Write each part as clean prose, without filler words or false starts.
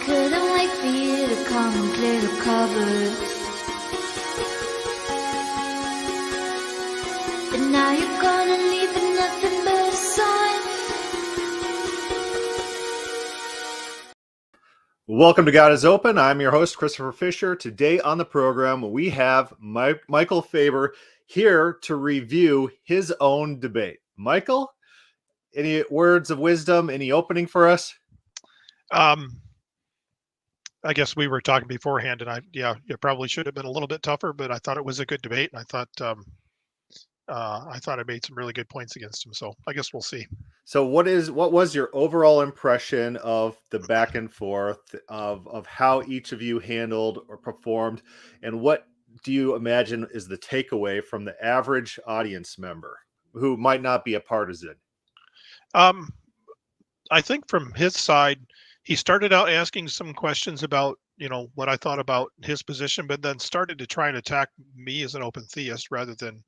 couldn't wait for you to come and clear the cupboard. But now you're gonna leave with nothing but a sign. Welcome to God is Open. I'm your host, Christopher Fisher. Today on the program, we have Michael Faber here to review his own debate. Michael, any words of wisdom, any opening for us? I guess we were talking beforehand, and it probably should have been a little bit tougher, but I thought it was a good debate, and I thought I made some really good points against him. So I guess we'll see. So what was your overall impression of the back and forth of how each of you handled or performed, and what do you imagine is the takeaway from the average audience member who might not be a partisan? I think from his side, he started out asking some questions about, what I thought about his position, but then started to try and attack me as an open theist rather than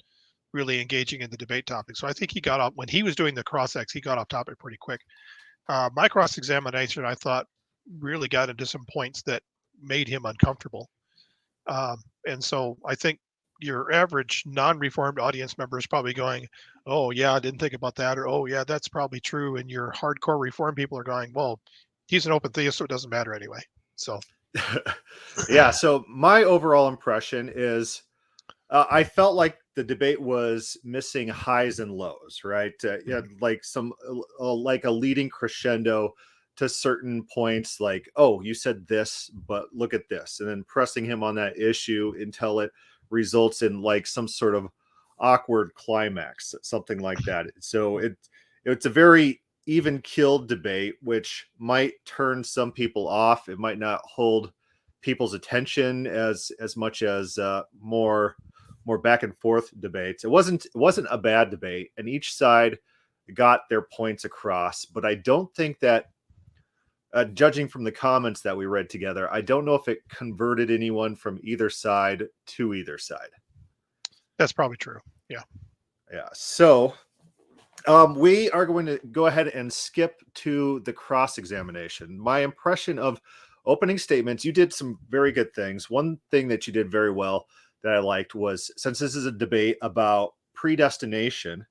really engaging in the debate topic. So I think he got off, when he was doing the cross-ex, he got off topic pretty quick. My cross-examination, I thought, really got into some points that made him uncomfortable. And so I think your average non-reformed audience member is probably going, oh yeah, I didn't think about that, or oh yeah, that's probably true. And your hardcore reformed people are going, well, he's an open theist, so it doesn't matter anyway. So yeah, so my overall impression is I felt like the debate was missing highs and lows, right? Like like a leading crescendo to certain points, like, oh, you said this, but look at this, and then pressing him on that issue until it results in like some sort of awkward climax, something like that. So it's a very even killed debate, which might turn some people off. It might not hold people's attention as much as more back and forth debates. It wasn't a bad debate, and each side got their points across. But I don't think that, judging from the comments that we read together, I don't know if it converted anyone from either side to either side. That's probably true. Yeah. So we are going to go ahead and skip to the cross-examination. My impression of opening statements, you did some very good things. One thing that you did very well that I liked was, since this is a debate about predestination,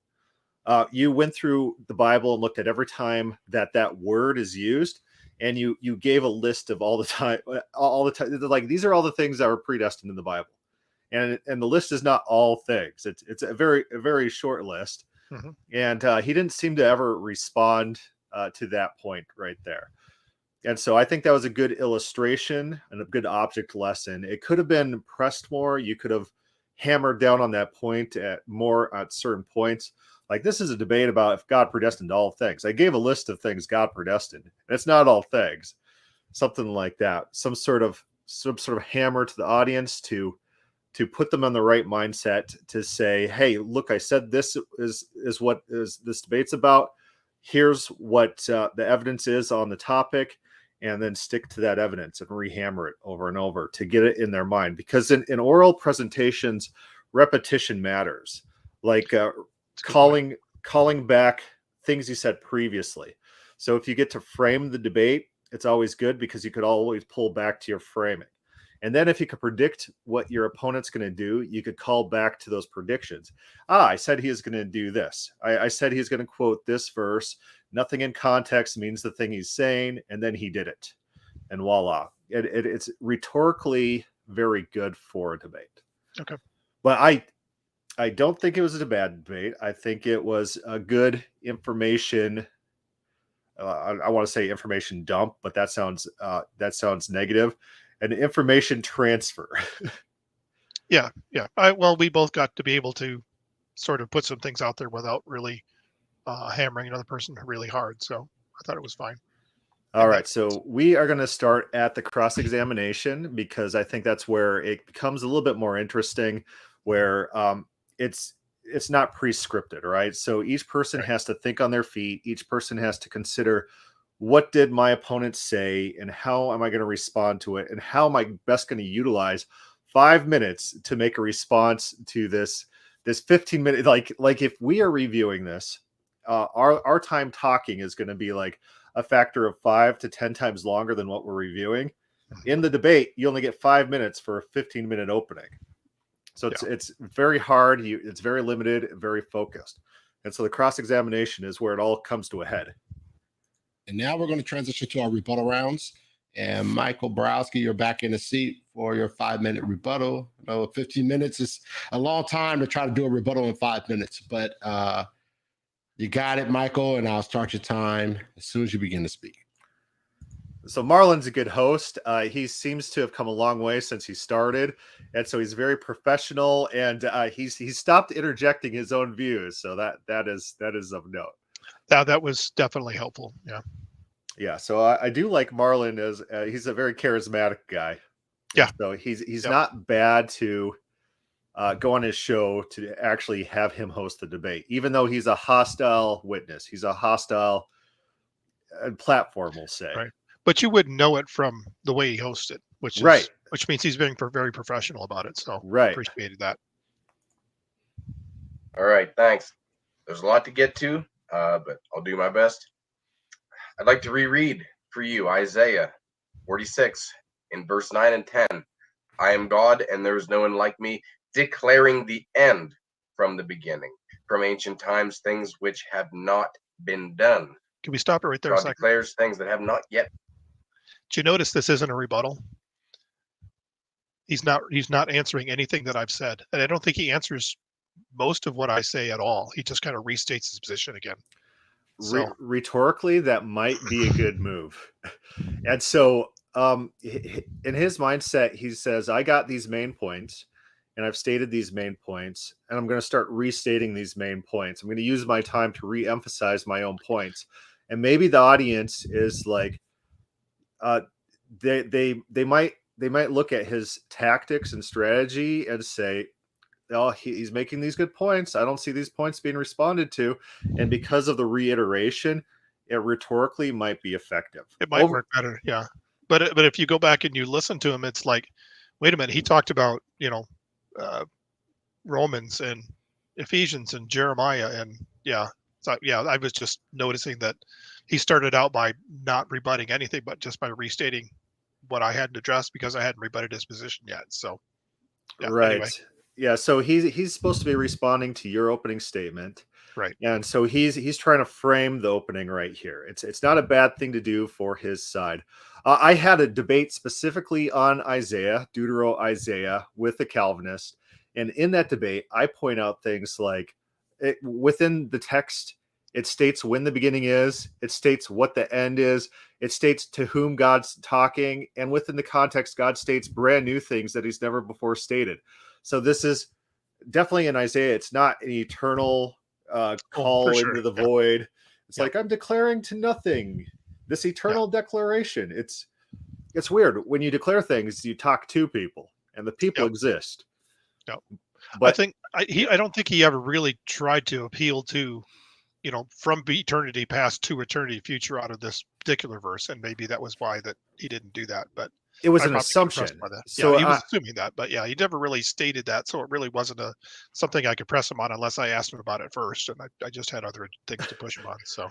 you went through the Bible and looked at every time that word is used, and you gave a list of all the time, like, these are all the things that were predestined in the Bible, and the list is not all things. It's a very short list. Mm-hmm. And he didn't seem to ever respond to that point right there. And so I think that was a good illustration and a good object lesson. It could have been pressed more. You could have hammered down on that point at certain points. Like, this is a debate about if God predestined all things. I gave a list of things God predestined, and it's not all things. Something like that. Some sort of hammer to the audience to put them on the right mindset to say, hey, look, I said this is what this debate's about. Here's what the evidence is on the topic, and then stick to that evidence and rehammer it over and over to get it in their mind. Because in oral presentations, repetition matters. Like calling back things you said previously. So if you get to frame the debate, it's always good, because you could always pull back to your framing. And then if you could predict what your opponent's going to do, you could call back to those predictions. I said he is going to do this. I said he's going to quote this verse. Nothing in context means the thing he's saying. And then he did it. And voila. It's rhetorically very good for a debate. Okay. But I don't think it was a bad debate. I think it was a good information. I want to say information dump, but that sounds negative. An information transfer. Yeah. We both got to be able to sort of put some things out there without really hammering another person really hard. So I thought it was fine. All right. So we are going to start at the cross-examination, because I think that's where it becomes a little bit more interesting, where it's not pre-scripted, right? So each person has to think on their feet. Each person has to consider, what did my opponent say, and how am I going to respond to it, and how am I best going to utilize 5 minutes to make a response to this 15-minute, like if we are reviewing this, our time talking is going to be like a factor of 5 to 10 times longer than what we're reviewing. In the debate, you only get 5 minutes for a 15-minute opening. So it's very hard. It's very limited, very focused. And so the cross-examination is where it all comes to a head. And now we're going to transition to our rebuttal rounds. And Michael Borowski, you're back in the seat for your 5-minute rebuttal. I know 15 minutes is a long time to try to do a rebuttal in 5 minutes, but you got it, Michael, and I'll start your time as soon as you begin to speak. So Marlon's a good host. He seems to have come a long way since he started, and so he's very professional. And he's stopped interjecting his own views. So that is of note. That was definitely helpful. Yeah. So I do like Marlon as he's a very charismatic guy. Yeah. So he's not bad to go on his show to actually have him host the debate, even though he's a hostile witness. He's a hostile platform, we'll say. Right. But you wouldn't know it from the way he hosted, which means he's being very professional about it. So appreciated that. All right, thanks. There's a lot to get to, but I'll do my best. I'd like to reread for you Isaiah 46 in verse 9 and 10. I am God, and there is no one like me, declaring the end from the beginning, from ancient times, things which have not been done. Can we stop it right there God a second? declares things that have not yet. Do you notice this isn't a rebuttal? He's not answering anything that I've said. And I don't think he answers most of what I say at all. He just kind of restates his position again. So rhetorically, that might be a good move. And so in his mindset, he says, I got these main points and I've stated these main points, and I'm going to start restating these main points. I'm going to use my time to re-emphasize my own points. And maybe the audience is like, they might look at his tactics and strategy and say, oh, he's making these good points. I don't see these points being responded to. And because of the reiteration, it rhetorically might be effective. It might work better. Yeah. But if you go back and you listen to him, it's like, wait a minute. He talked about, Romans and Ephesians and Jeremiah. And I was just noticing that he started out by not rebutting anything, but just by restating what I hadn't addressed because I hadn't rebutted his position yet. So, right. Anyway. Yeah. So he's supposed to be responding to your opening statement. Right. And so he's trying to frame the opening right here. It's not a bad thing to do for his side. I had a debate specifically on Isaiah, Deutero-Isaiah, with a Calvinist. And in that debate, I point out things like within the text, it states when the beginning is, it states what the end is, it states to whom God's talking, and within the context, God states brand new things that he's never before stated. So this is definitely in Isaiah. It's not an eternal call into the void. It's like, I'm declaring to nothing. This eternal declaration. It's weird. When you declare things, you talk to people, and the people exist. But I don't think he ever really tried to appeal to, from eternity past to eternity future out of this particular verse, and maybe that was why that he didn't do that. But it was an assumption. So he was assuming that, but he never really stated that, so it really wasn't something I could press him on unless I asked him about it first, and I just had other things to push him on. So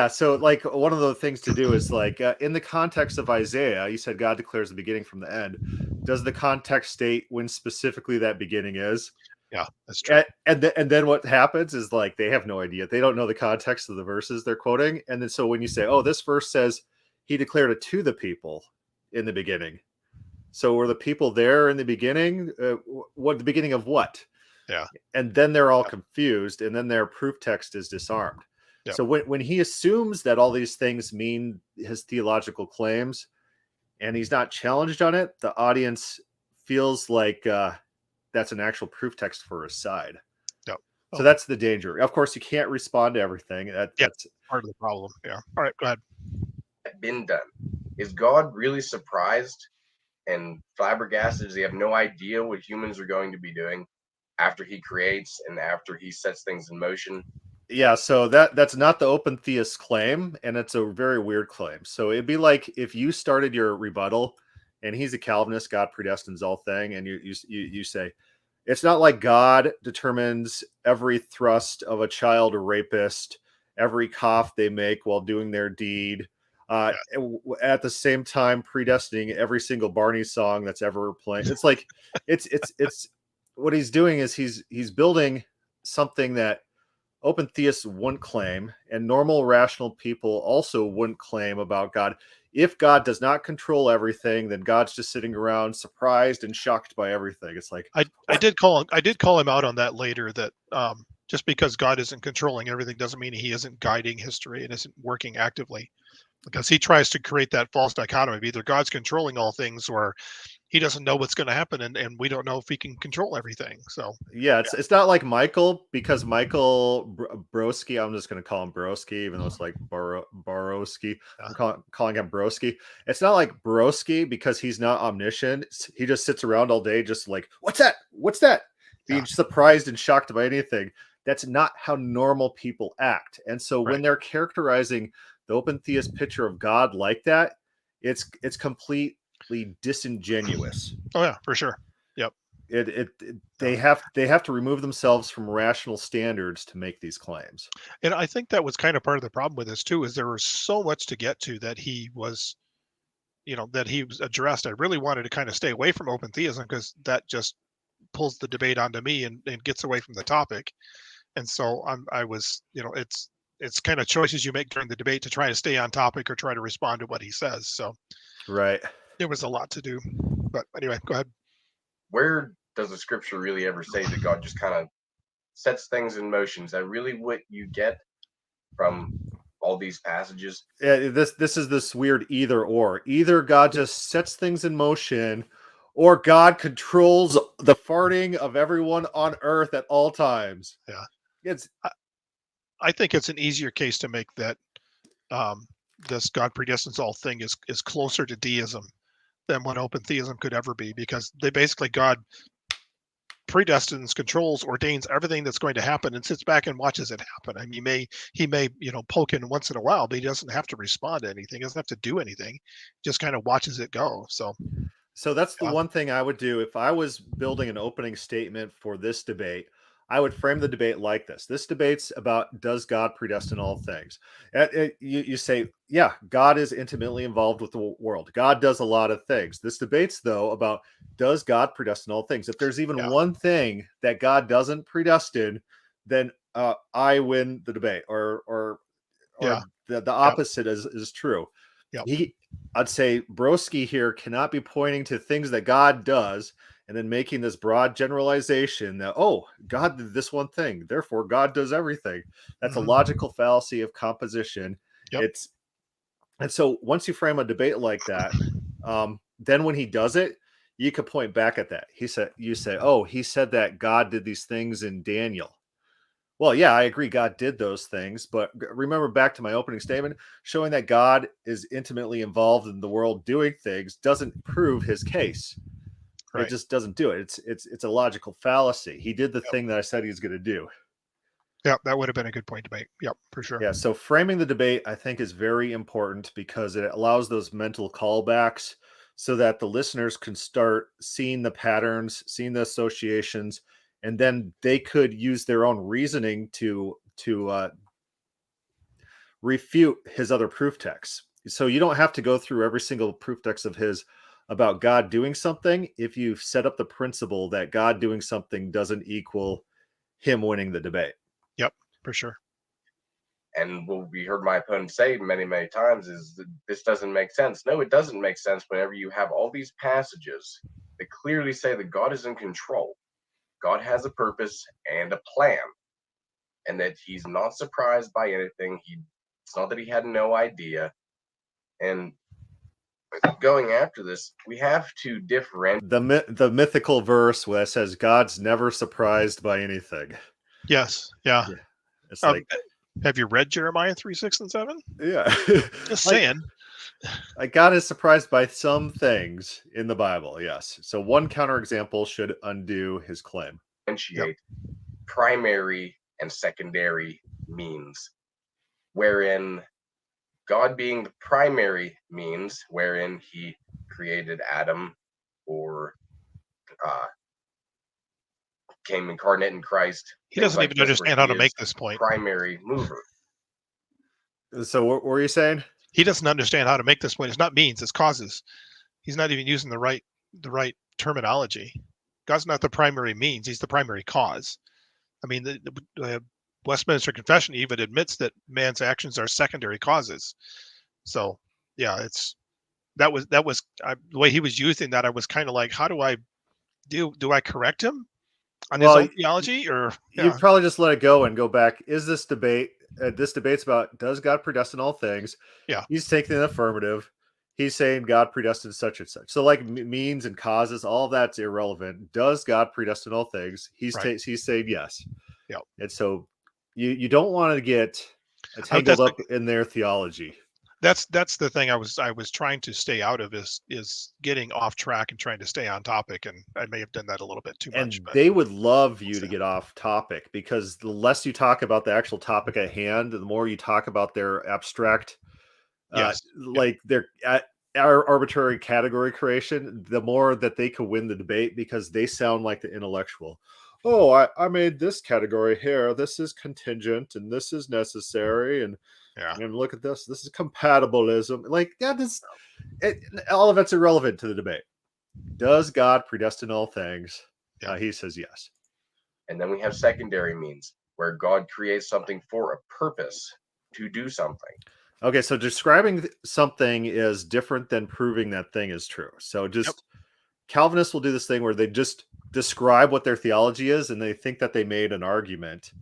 so like one of the things to do is like in the context of Isaiah, you said God declares the beginning from the end. Does the context state when specifically that beginning is? Yeah, that's true. And then what happens is like they have no idea. They don't know the context of the verses they're quoting, and then so when you say, "Oh, this verse says he declared it to the people in the beginning," so were the people there in the beginning? What the beginning of what? Yeah, and then they're all confused, and then their proof text is disarmed. Yeah. So when he assumes that all these things mean his theological claims, and he's not challenged on it, the audience feels like that's an actual proof text for his side. Yep. So that's the danger. Of course, you can't respond to everything. That's part of the problem. Yeah. All right, go ahead. Been done. Is God really surprised and flabbergasted? Does he have no idea what humans are going to be doing after he creates and after he sets things in motion? Yeah, so that's not the open theist claim, and it's a very weird claim. So it'd be like if you started your rebuttal, and he's a Calvinist, God predestines all thing, and you say, it's not like God determines every thrust of a child rapist, every cough they make while doing their deed, At the same time predestining every single Barney song that's ever played. It's like it's what he's doing is he's building something that open theists wouldn't claim, and normal rational people also wouldn't claim about God. If God does not control everything, then God's just sitting around surprised and shocked by everything. It's like, I did call him out on that later, that just because God isn't controlling everything doesn't mean he isn't guiding history and isn't working actively, because he tries to create that false dichotomy of either God's controlling all things or he doesn't know what's going to happen, and we don't know if he can control everything. So yeah, it's not like Michael, because Michael Broski, I'm just going to call him Broski, even though it's like Borowski. I'm calling him Broski. It's not like Broski because he's not omniscient. He just sits around all day just like, what's that? What's that? Being surprised and shocked by anything. That's not how normal people act. And so when they're characterizing the open theist picture of God like that, it's completely disingenuous. Oh yeah, for sure. Yep. They have to remove themselves from rational standards to make these claims. And I think that was kind of part of the problem with this too, is there was so much to get to that he was addressed. I really wanted to kind of stay away from open theism because that just pulls the debate onto me and gets away from the topic. And so I was, it's kind of choices you make during the debate to try to stay on topic or try to respond to what he says. So right. There was a lot to do, but anyway, go ahead. Where does the scripture really ever say that God just kind of sets things in motion? Is that really what you get from all these passages? Yeah, this is this weird either or. Either God just sets things in motion, or God controls the farting of everyone on earth at all times. Yeah, I think it's an easier case to make that this God predestines all thing is closer to deism than what open theism could ever be, because they basically, God predestines, controls, ordains everything that's going to happen and sits back and watches it happen. I mean, he may poke in once in a while, but he doesn't have to respond to anything. He doesn't have to do anything. Just kind of watches it go. So that's the one thing I would do if I was building an opening statement for this debate. I would frame the debate like this. This debate's about, does God predestine all things? You say, yeah, God is intimately involved with the world. God does a lot of things. This debate's, though, about, does God predestine all things? If there's even one thing that God doesn't predestine, then I win the debate, or the opposite is true. I'd say Broski here cannot be pointing to things that God does and then making this broad generalization that, oh, God did this one thing, therefore God does everything. That's a logical fallacy of composition. And so once you frame a debate like that, then when he does it, you could point back at that. You say, oh, he said that God did these things in Daniel. Well, yeah, I agree. God did those things, but remember back to my opening statement, showing that God is intimately involved in the world doing things doesn't prove his case. Right. It just doesn't do it. It's a logical fallacy. He did the thing that I said he was going to do. Yeah, that would have been a good point to make. Yep, for sure. Yeah, so framing the debate, I think, is very important because it allows those mental callbacks so that the listeners can start seeing the patterns, seeing the associations, and then they could use their own reasoning to refute his other proof texts. So you don't have to go through every single proof text of his about God doing something if you set up the principle that God doing something doesn't equal him winning the debate. Yep, for sure. And what we heard my opponent say many, many times is that this doesn't make sense. No, it doesn't make sense whenever you have all these passages that clearly say that God is in control. God has a purpose and a plan, and that he's not surprised by anything. It's not that he had no idea. And going after this, we have to differentiate the mythical verse where it says God's never surprised by anything. Yes, yeah. It's like, have you read Jeremiah 3, 6, and 7? Yeah. Just saying. Like God is surprised by some things in the Bible, yes. So one counterexample should undo his claim. Primary and secondary means, wherein God being the primary means, wherein he created Adam or came incarnate in Christ. He doesn't even understand how to make this point. Primary mover. So what were you saying? he doesn't understand how to make this point. It's not means, it's causes. He's not even using the right terminology. God's not the primary means, he's the primary cause. I mean, the Westminster Confession even admits that man's actions are secondary causes. So yeah, that was the way he was using that. I was kind of like, how do I I correct him on his own theology, or you probably just let it go and go back? Is this debate? This debate's about, does God predestine all things? Yeah. He's taking the affirmative. He's saying God predestined such and such. So like means and causes, all that's irrelevant. Does God predestine all things? He's saying yes. Yeah. And so you don't want to get tangled up in their theology. That's the thing I was trying to stay out of, is getting off track and trying to stay on topic, and I may have done that a little bit too much. And they would love you to get off topic, because the less you talk about the actual topic at hand, the more you talk about their abstract, like their arbitrary category creation, the more that they could win the debate, because they sound like the intellectual. Oh, I made this category here. This is contingent, and this is necessary, and look at this. This is compatibilism. Like, all of it's irrelevant to the debate. Does God predestine all things? He says yes. And then we have secondary means, where God creates something for a purpose, to do something. Okay, so describing something is different than proving that thing is true. So Calvinists will do this thing where they just describe what their theology is, and they think that they made an argument.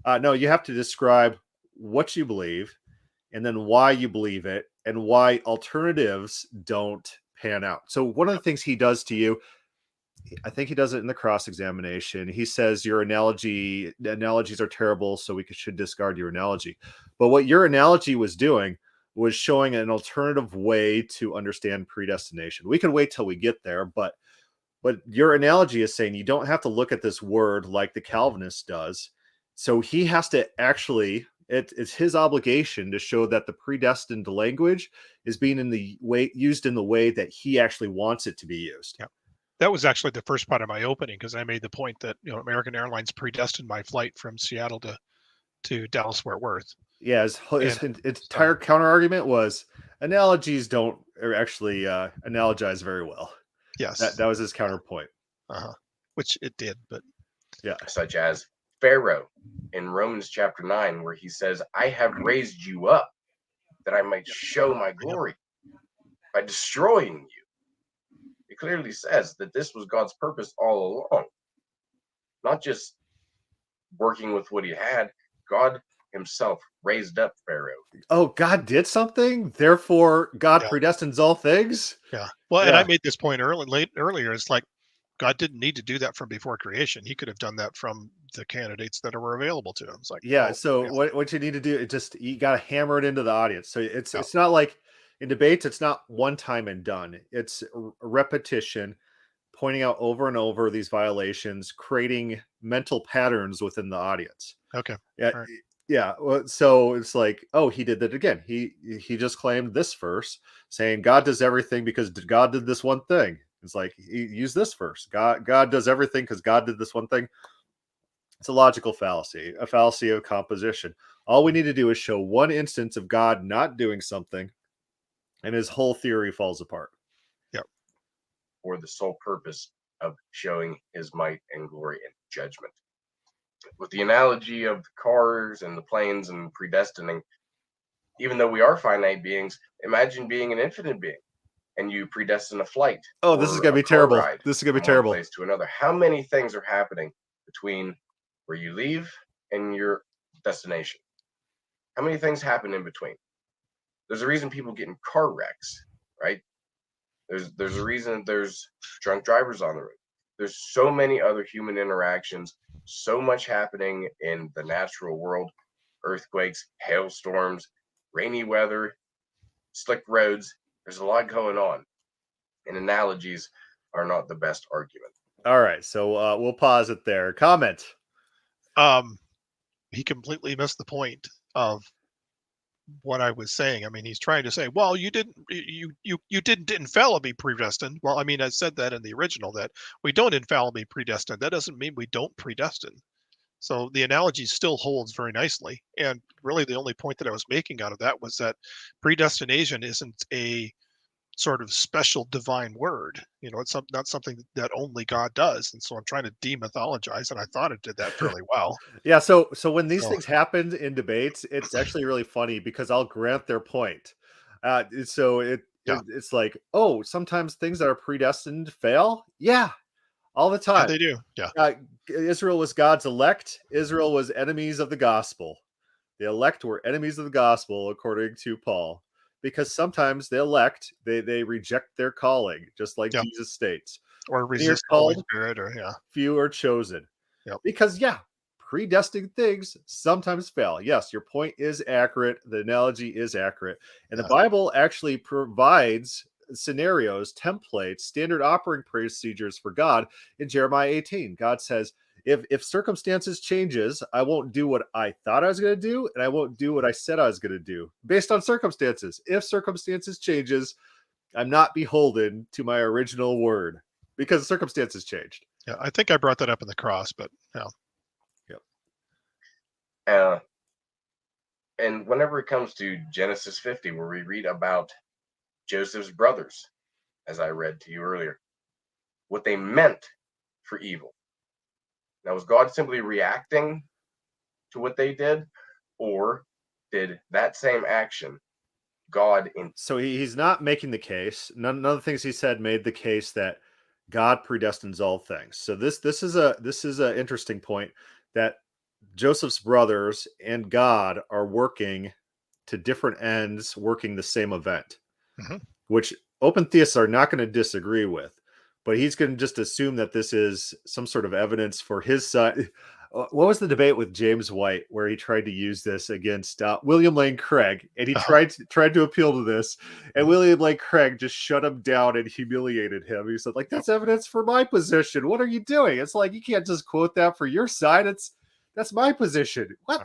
No, you have to describe what you believe, and then why you believe it, and why alternatives don't pan out. So one of the things he does to you, I think he does it in the cross-examination. He says your analogies are terrible, so we should discard your analogy. But what your analogy was doing was showing an alternative way to understand predestination. We can wait till we get there, but your analogy is saying you don't have to look at this word like the Calvinist does. So he has to actually, it's his obligation to show that the predestined language is being used in the way that he actually wants it to be used. Yeah. That was actually the first part of my opening, because I made the point that American Airlines predestined my flight from Seattle to Dallas Fort Worth. Yeah, his entire counter argument was analogies don't actually analogize very well. Yes, that was his counterpoint. Which it did, but yeah, such as Pharaoh in Romans chapter 9, where he says, "I have raised you up that I might show my glory by destroying you." It clearly says that this was God's purpose all along, not just working with what he had. God himself raised up Pharaoh. Oh, God did something, therefore God predestines all things. Yeah. Well, and I made this point earlier. It's like God didn't need to do that from before creation. He could have done that from the candidates that were available to him. It's like, what you need to do is just, you got to hammer it into the audience. So it's not like in debates, it's not one time and done. It's repetition, pointing out over and over these violations, creating mental patterns within the audience. Okay. Yeah. Right. Yeah. Well, so it's like, oh, he did that again. He just claimed this verse saying God does everything because God did this one thing. It's like, he used this verse. God does everything because God did this one thing. It's a logical fallacy, a fallacy of composition. All we need to do is show one instance of God not doing something, and his whole theory falls apart. Yep. For the sole purpose of showing his might and glory and judgment. With the analogy of the cars and the planes and predestining, even though we are finite beings, imagine being an infinite being and you predestine a flight. Oh, this is going to be terrible. This is going to be terrible. From one place to another. How many things are happening between where you leave and your destination? How many things happen in between? There's a reason people get in car wrecks, right? There's a reason there's drunk drivers on the road. There's so many other human interactions, so much happening in the natural world, earthquakes, hailstorms, rainy weather, slick roads. There's a lot going on, and analogies are not the best argument. All right, so we'll pause it there. Comment. He completely missed the point of what I was saying. I mean, he's trying to say, well, you didn't infallibly predestined. Well, I mean, I said that in the original, that we don't infallibly predestine. That doesn't mean we don't predestine. So the analogy still holds very nicely. And really the only point that I was making out of that was that predestination isn't a sort of special divine word. It's not something that only God does. And so I'm trying to demythologize, and I thought it did that fairly well. Yeah, so when these So things happen in debates, it's actually really funny because I'll grant their point. So yeah, it's like, oh, sometimes things that are predestined fail. Yeah, all the yeah, time. they do. Yeah, Israel was God's elect. Israel was enemies of the gospel. The elect were enemies of the gospel, according to Paul, because sometimes the elect they reject their calling, just like yeah, Jesus states. or Many are resist the Holy called, Spirit, or yeah, few are chosen. yep, Because yeah, predestined things sometimes fail. Yes, your point is accurate. The analogy is accurate. And the yeah, Bible actually provides scenarios, templates, standard operating procedures for God in Jeremiah 18. God says, if circumstances changes, I won't do what I thought I was going to do, and I won't do what I said I was going to do based on circumstances. If circumstances changes, I'm not beholden to my original word because circumstances changed. yeah. I think I brought that up in the cross, but yeah, Uh, and whenever it comes to Genesis 50, where we read about Joseph's brothers, as I read to you earlier, what they meant for evil. Now, was God simply reacting to what they did, or did that same action God in? So he's not making the case. None of the things he said made the case that God predestines all things. So this is a interesting point that Joseph's brothers and God are working to different ends, working the same event, hmm which open theists are not going to disagree with. But he's going to just assume that this is some sort of evidence for his side. What was the debate with James White where he tried to use this against William Lane Craig, and he tried to appeal to this, and William Lane Craig just shut him down and humiliated him. He said, like, that's evidence for my position. What are you doing? It's like, you can't just quote that for your side. That's my position. What?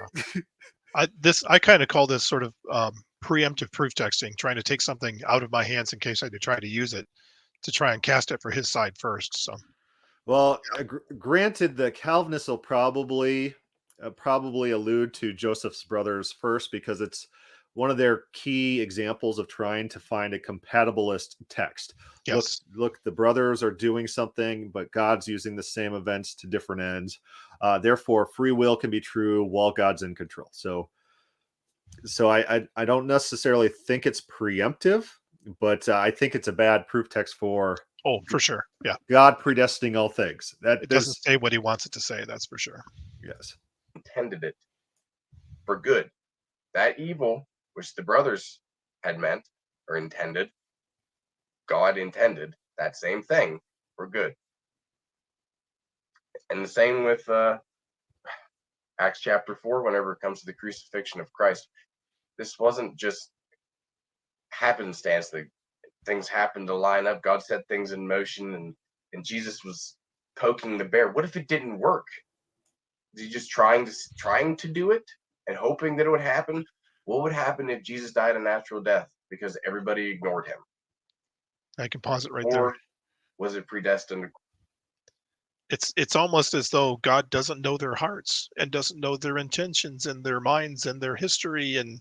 I kind of call this sort of preemptive proof texting, trying to take something out of my hands in case I do try to use it to try and cast it for his side first. So Well, granted, the Calvinists will probably allude to Joseph's brothers first because it's one of their key examples of trying to find a compatibilist text. yes, Look, the brothers are doing something, but God's using the same events to different ends. Therefore, free will can be true while God's in control. So I don't necessarily think it's preemptive, but I think it's a bad proof text for oh, for sure, yeah. God predestining all things. It doesn't say what he wants it to say. That's for sure. Yes. Intended it for good. That evil, which the brothers had meant or intended, God intended that same thing for good. And the same with Acts chapter 4, whenever it comes to the crucifixion of Christ. This wasn't just happenstance that things happened to line up. God set things in motion, and Jesus was poking the bear. What if it didn't work? Is he just trying to do it and hoping that it would happen? What would happen if Jesus died a natural death because everybody ignored him? I can pause it right Or there. was it predestined? It's almost as though God doesn't know their hearts and doesn't know their intentions and their minds and their history. And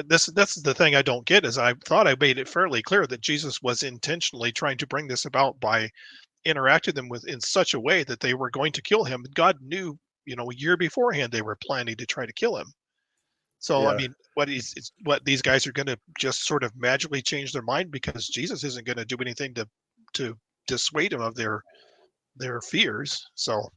this is the thing I don't get, is I thought I made it fairly clear that Jesus was intentionally trying to bring this about by interacting them with in such a way that they were going to kill him. God knew, a year beforehand they were planning to try to kill him. So I Yeah. mean, what these guys are going to just sort of magically change their mind because Jesus isn't going to do anything to dissuade them of their fears. So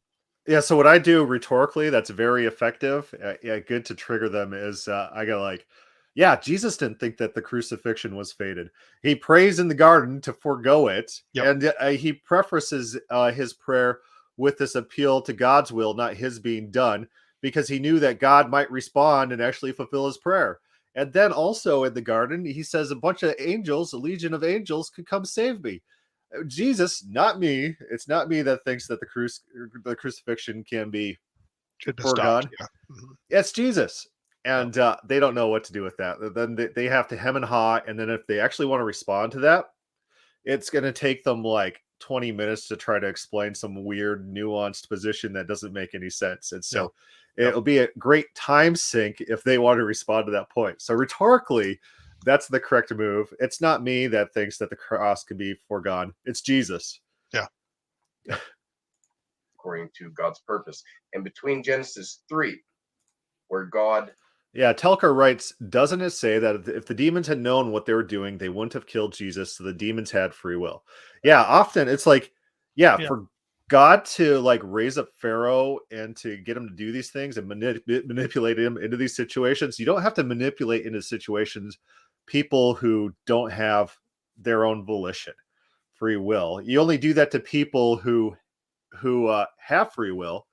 Yeah, so what I do rhetorically that's very effective, yeah, good to trigger them is I go like, yeah, Jesus didn't think that the crucifixion was fated. He prays in the garden to forego it, Yep. and he prefaces his prayer with this appeal to God's will, not his being done, because he knew that God might respond and actually fulfill his prayer. And then also in the garden, he says a bunch of angels, a legion of angels, could come save me. Jesus, not me. It's not me that thinks that the crucifixion can be should have stopped. foregone. Yeah. Mhm. It's Jesus. And they don't know what to do with that. Then they have to hem and haw. And then if they actually want to respond to that, it's going to take them like 20 minutes to try to explain some weird nuanced position that doesn't make any sense. And so it'll be a great time sink if they want to respond to that point. So rhetorically, that's the correct move. It's not me that thinks that the cross can be foregone. It's Jesus. Yeah. According to God's purpose. And between Genesis 3, where God... Yeah, Telker writes, doesn't it say that if the demons had known what they were doing, they wouldn't have killed Jesus, so the demons had free will? Yeah, often it's like, for God to like raise up Pharaoh and to get him to do these things and manipulate him into these situations, you don't have to manipulate into situations people who don't have their own volition, free will. You only do that to people who have free will.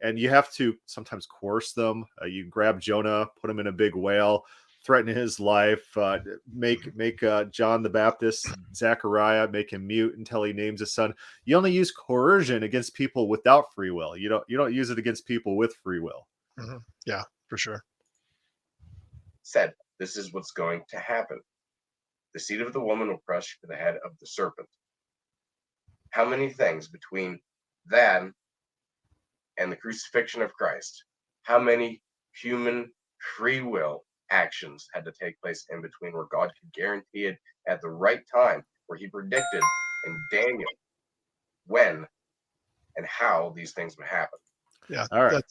And you have to sometimes coerce them. You grab Jonah, put him in a big whale, threaten his life, make John the Baptist, Zechariah, make him mute until he names his son. You only use coercion against people without free will. You don't use it against people with free will. Mm-hmm. Yeah, for sure. Said, this is what's going to happen. The seed of the woman will crush the head of the serpent. How many things between that and the crucifixion of Christ, how many human free will actions had to take place in between where God could guarantee it at the right time, where he predicted in Daniel when and how these things would happen? Yeah. All right.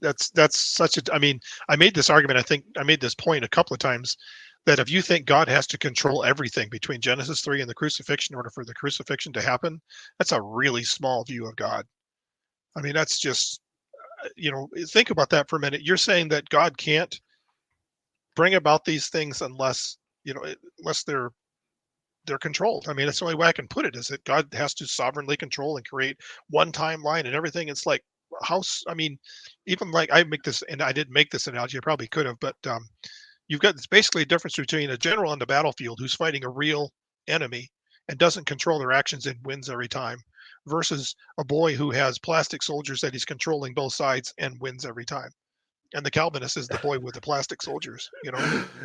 That's such a, I mean, I made this argument, I think I made this point a couple of times, that if you think God has to control everything between Genesis 3 and the crucifixion in order for the crucifixion to happen, that's a really small view of God. I mean, that's just, think about that for a minute. You're saying that God can't bring about these things unless they're controlled. I mean, that's the only way I can put it, is that God has to sovereignly control and create one timeline and everything. It's like, even like I make this, and I didn't make this analogy, I probably could have, but you've got, it's basically a difference between a general on the battlefield who's fighting a real enemy and doesn't control their actions and wins every time, versus a boy who has plastic soldiers that he's controlling both sides and wins every time. And the Calvinist is the boy with the plastic soldiers,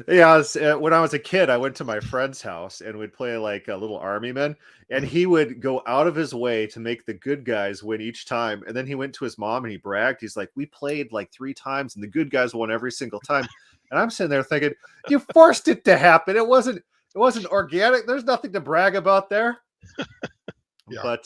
Yeah, when I was a kid, I went to my friend's house and we'd play like a little army men, and he would go out of his way to make the good guys win each time. And then he went to his mom and he bragged. He's like, we played like 3 times and the good guys won every single time. And I'm sitting there thinking, you forced it to happen. It wasn't organic. There's nothing to brag about there. Yeah. But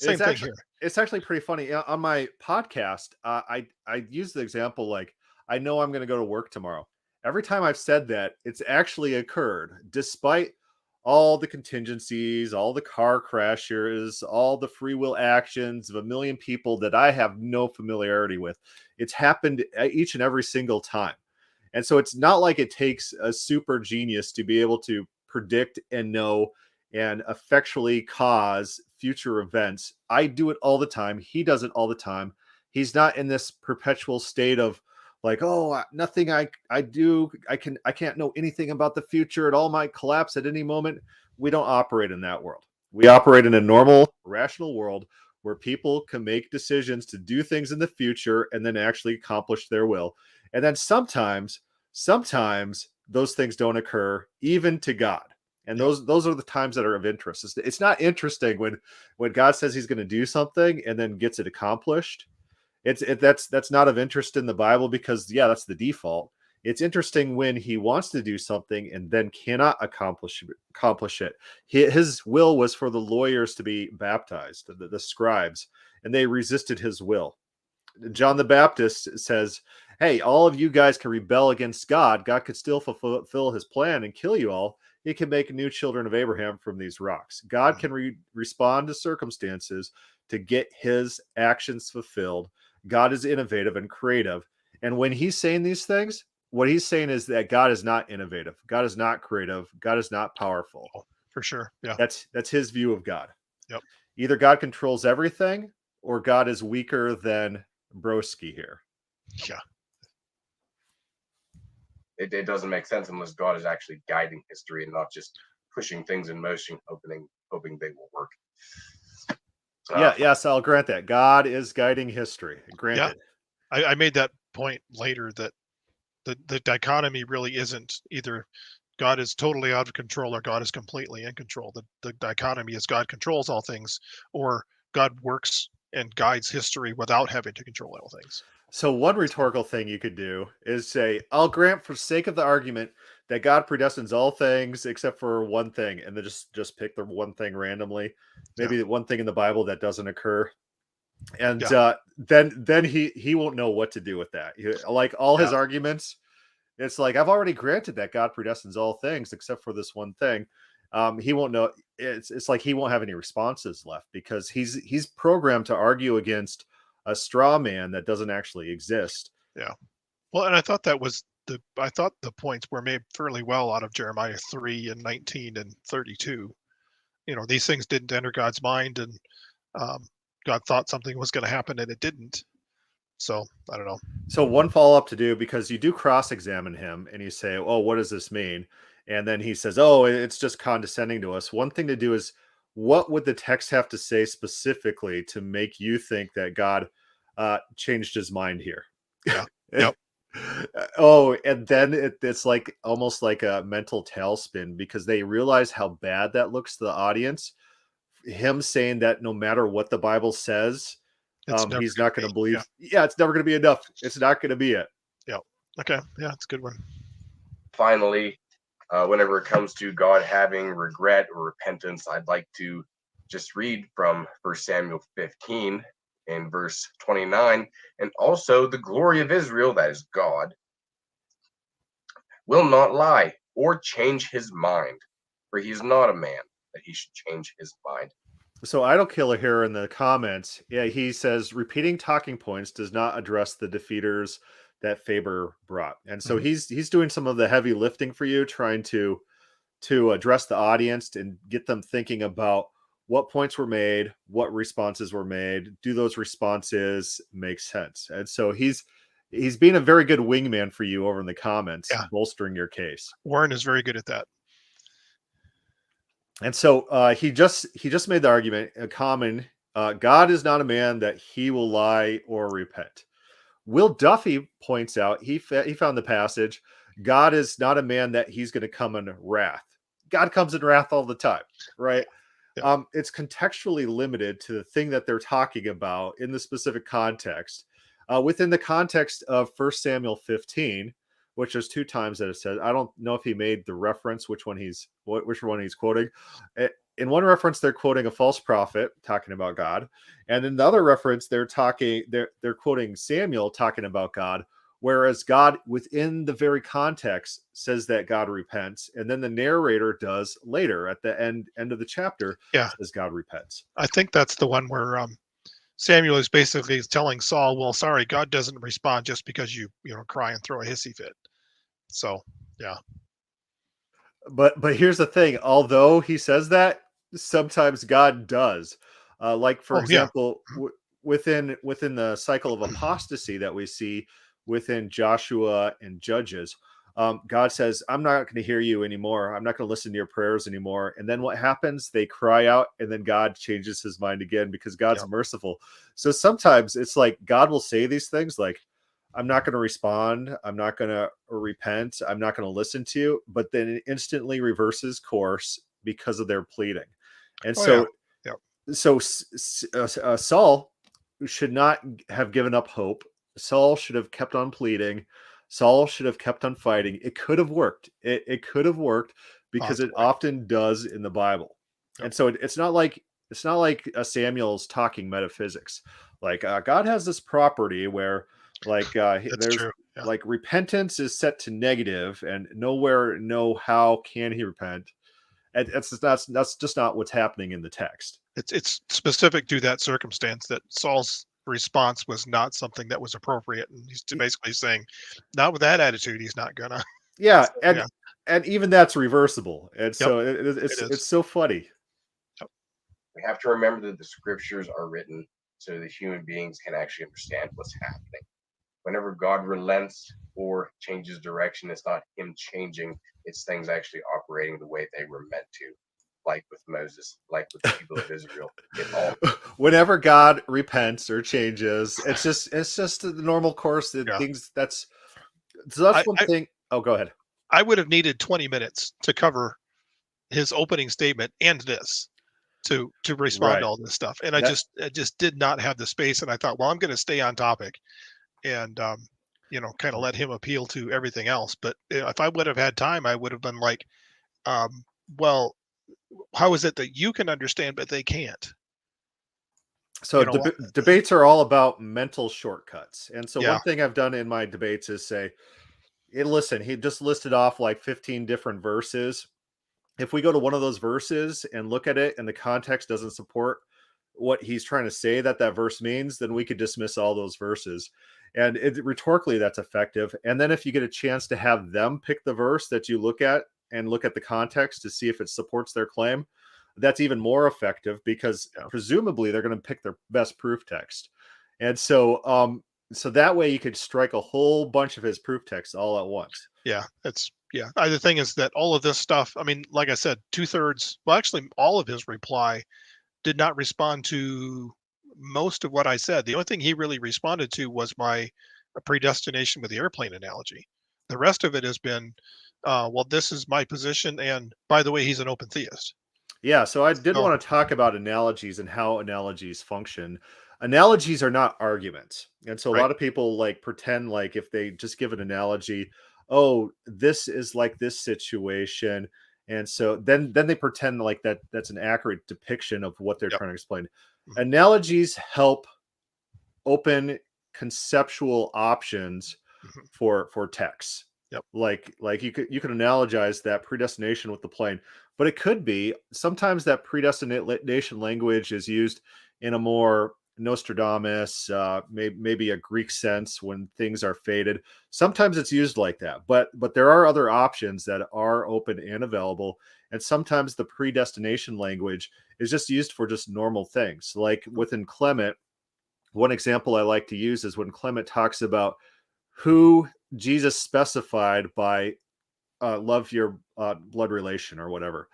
Same thing here. It's actually pretty funny. On my podcast, I use the example like, I know I'm going to go to work tomorrow. Every time I've said that, it's actually occurred, despite all the contingencies, all the car crashes, all the free will actions of a million people that I have no familiarity with. It's happened each and every single time. And so it's not like it takes a super genius to be able to predict and know and effectually cause future events. I do it all the time. He does it all the time. He's not in this perpetual state of like, oh, nothing I do, I can't know anything about the future. It all might collapse at any moment. We don't operate in that world. We operate in a normal, rational world where people can make decisions to do things in the future and then actually accomplish their will. And then sometimes those things don't occur even to God. And those are the times that are of interest. It's not interesting when God says he's going to do something and then gets it accomplished. That's not of interest in the Bible because that's the default. It's interesting when he wants to do something and then cannot accomplish it. His will was for the lawyers to be baptized, the scribes, and they resisted his will. John the Baptist says, hey, all of you guys can rebel against God. God could still fulfill his plan and kill you all. He can make new children of Abraham from these rocks. God can respond to circumstances to get his actions fulfilled. God is innovative and creative. And when he's saying these things, what he's saying is that God is not innovative. God is not creative. God is not powerful. For sure. Yeah. That's his view of God. Yep. Either God controls everything or God is weaker than Broski here. Yeah. It doesn't make sense unless God is actually guiding history and not just pushing things in motion, hoping they will work. Yes, I'll grant that. God is guiding history. Granted. Yeah. I made that point later that the dichotomy really isn't either God is totally out of control or God is completely in control. The dichotomy is God controls all things, or God works and guides history without having to control all things. So one rhetorical thing you could do is say, I'll grant for sake of the argument that God predestines all things except for one thing, and then just pick the one thing randomly. Maybe the one thing in the Bible that doesn't occur. And then he won't know what to do with that. Like all his arguments, it's like, I've already granted that God predestines all things except for this one thing. He won't know. It's like he won't have any responses left because he's programmed to argue against a straw man that doesn't actually exist. Yeah. Well, and I thought that was the points were made fairly well out of Jeremiah 3 and 19 and 32. These things didn't enter God's mind, and God thought something was going to happen and it didn't. So I don't know. So one follow-up to do, because you do cross-examine him and you say, oh, what does this mean? And then he says, oh, it's just condescending to us. One thing to do is, what would the text have to say specifically to make you think that God changed his mind here? Yeah. Yep. Oh, and then it's like almost like a mental tailspin because they realize how bad that looks to the audience. Him saying that no matter what the Bible says, he's not going to believe. Yeah, it's never going to be enough. It's not going to be it. Yeah. Okay. Yeah, it's a good one. Finally, whenever it comes to God having regret or repentance, I'd like to just read from 1 Samuel 15 in verse 29. And also the glory of Israel, that is God, will not lie or change his mind, for he is not a man that he should change his mind. So Idol Killer here in the comments, he says repeating talking points does not address the defeaters that Faber brought. And so he's doing some of the heavy lifting for you, trying to address the audience and get them thinking about what points were made, what responses were made. Do those responses make sense? And so he's being a very good wingman for you over in the comments, bolstering your case. Warren is very good at that. And so he just made the argument, God is not a man that he will lie or repent. Will Duffy points out, he found the passage, God is not a man that he's going to come in wrath. God comes in wrath all the time, right? Yeah. It's contextually limited to the thing that they're talking about in the specific context. Within the context of 1 Samuel 15, which there's two times that it says, I don't know if he made the reference, which one he's quoting. In one reference, they're quoting a false prophet talking about God. And in the other reference, they're quoting Samuel talking about God, whereas God within the very context says that God repents. And then the narrator does later at the end of the chapter, says God repents. I think that's the one where Samuel is basically telling Saul, well, sorry, God doesn't respond just because you cry and throw a hissy fit. So, yeah. But here's the thing. Although he says that, sometimes God does. Like, for example, within the cycle of apostasy that we see within Joshua and Judges, God says, I'm not going to hear you anymore. I'm not going to listen to your prayers anymore. And then what happens? They cry out, and then God changes his mind again because God's merciful. So sometimes it's like God will say these things like, I'm not going to respond. I'm not going to repent. I'm not going to listen to you. But then it instantly reverses course because of their pleading. And Saul should not have given up hope. Saul should have kept on pleading. Saul should have kept on fighting. It could have worked. It could have worked because it often does in the Bible. Yep. And so it's not like Samuel's talking metaphysics. Like God has this property where there's true. Yeah. Like repentance is set to negative, and how can he repent? And that's just not what's happening in the text. It's specific to that circumstance that Saul's response was not something that was appropriate, and he's basically saying, not with that attitude, he's not gonna. Yeah, and even that's reversible, and so it's so funny. Yep. We have to remember that the scriptures are written so that human beings can actually understand what's happening. Whenever God relents or changes direction, it's not him changing, it's things actually operating the way they were meant to. Like with Moses, like with the people of Israel. Whenever God repents or changes, it's just the normal course. Things that's one thing. Oh, go ahead. I would have needed 20 minutes to cover his opening statement and this to respond Right. to all this stuff. And I That just did not have the space. And I thought, well, I'm going to stay on topic and, kind of let him appeal to everything else. But if I would have had time, I would have been like, well, how is it that you can understand, but they can't? So debates are all about mental shortcuts. And so Yeah. one thing I've done in my debates is say, hey, listen, he just listed off like 15 different verses. If we go to one of those verses and look at it and the context doesn't support what he's trying to say that verse means, then we could dismiss all those verses. And rhetorically, that's effective. And then if you get a chance to have them pick the verse that you look at and look at the context to see if it supports their claim, that's even more effective because presumably they're going to pick their best proof text. And so, so that way you could strike a whole bunch of his proof texts all at once. Yeah, the thing is that all of this stuff, I mean, like I said, 2/3, well, actually all of his reply did not respond to most of what I said. The only thing he really responded to was my predestination with the airplane analogy. The rest of it has been, well, this is my position. And by the way, he's an open theist. Yeah, so I did want to talk about analogies and how analogies function. Analogies are not arguments. And so a lot of people like pretend like if they just give an analogy, oh, this is like this situation. And so then they pretend like that's an accurate depiction of what they're trying to explain. Mhm. Analogies help open conceptual options for texts. Yep. Like you can analogize that predestination with the plane, but it could be sometimes that predestination language is used in a more Nostradamus, maybe a Greek sense when things are faded. Sometimes it's used like that, but there are other options that are open and available. And sometimes the predestination language is just used for just normal things. Like within Clement, one example I like to use is when Clement talks about who Jesus specified by love your blood relation or whatever,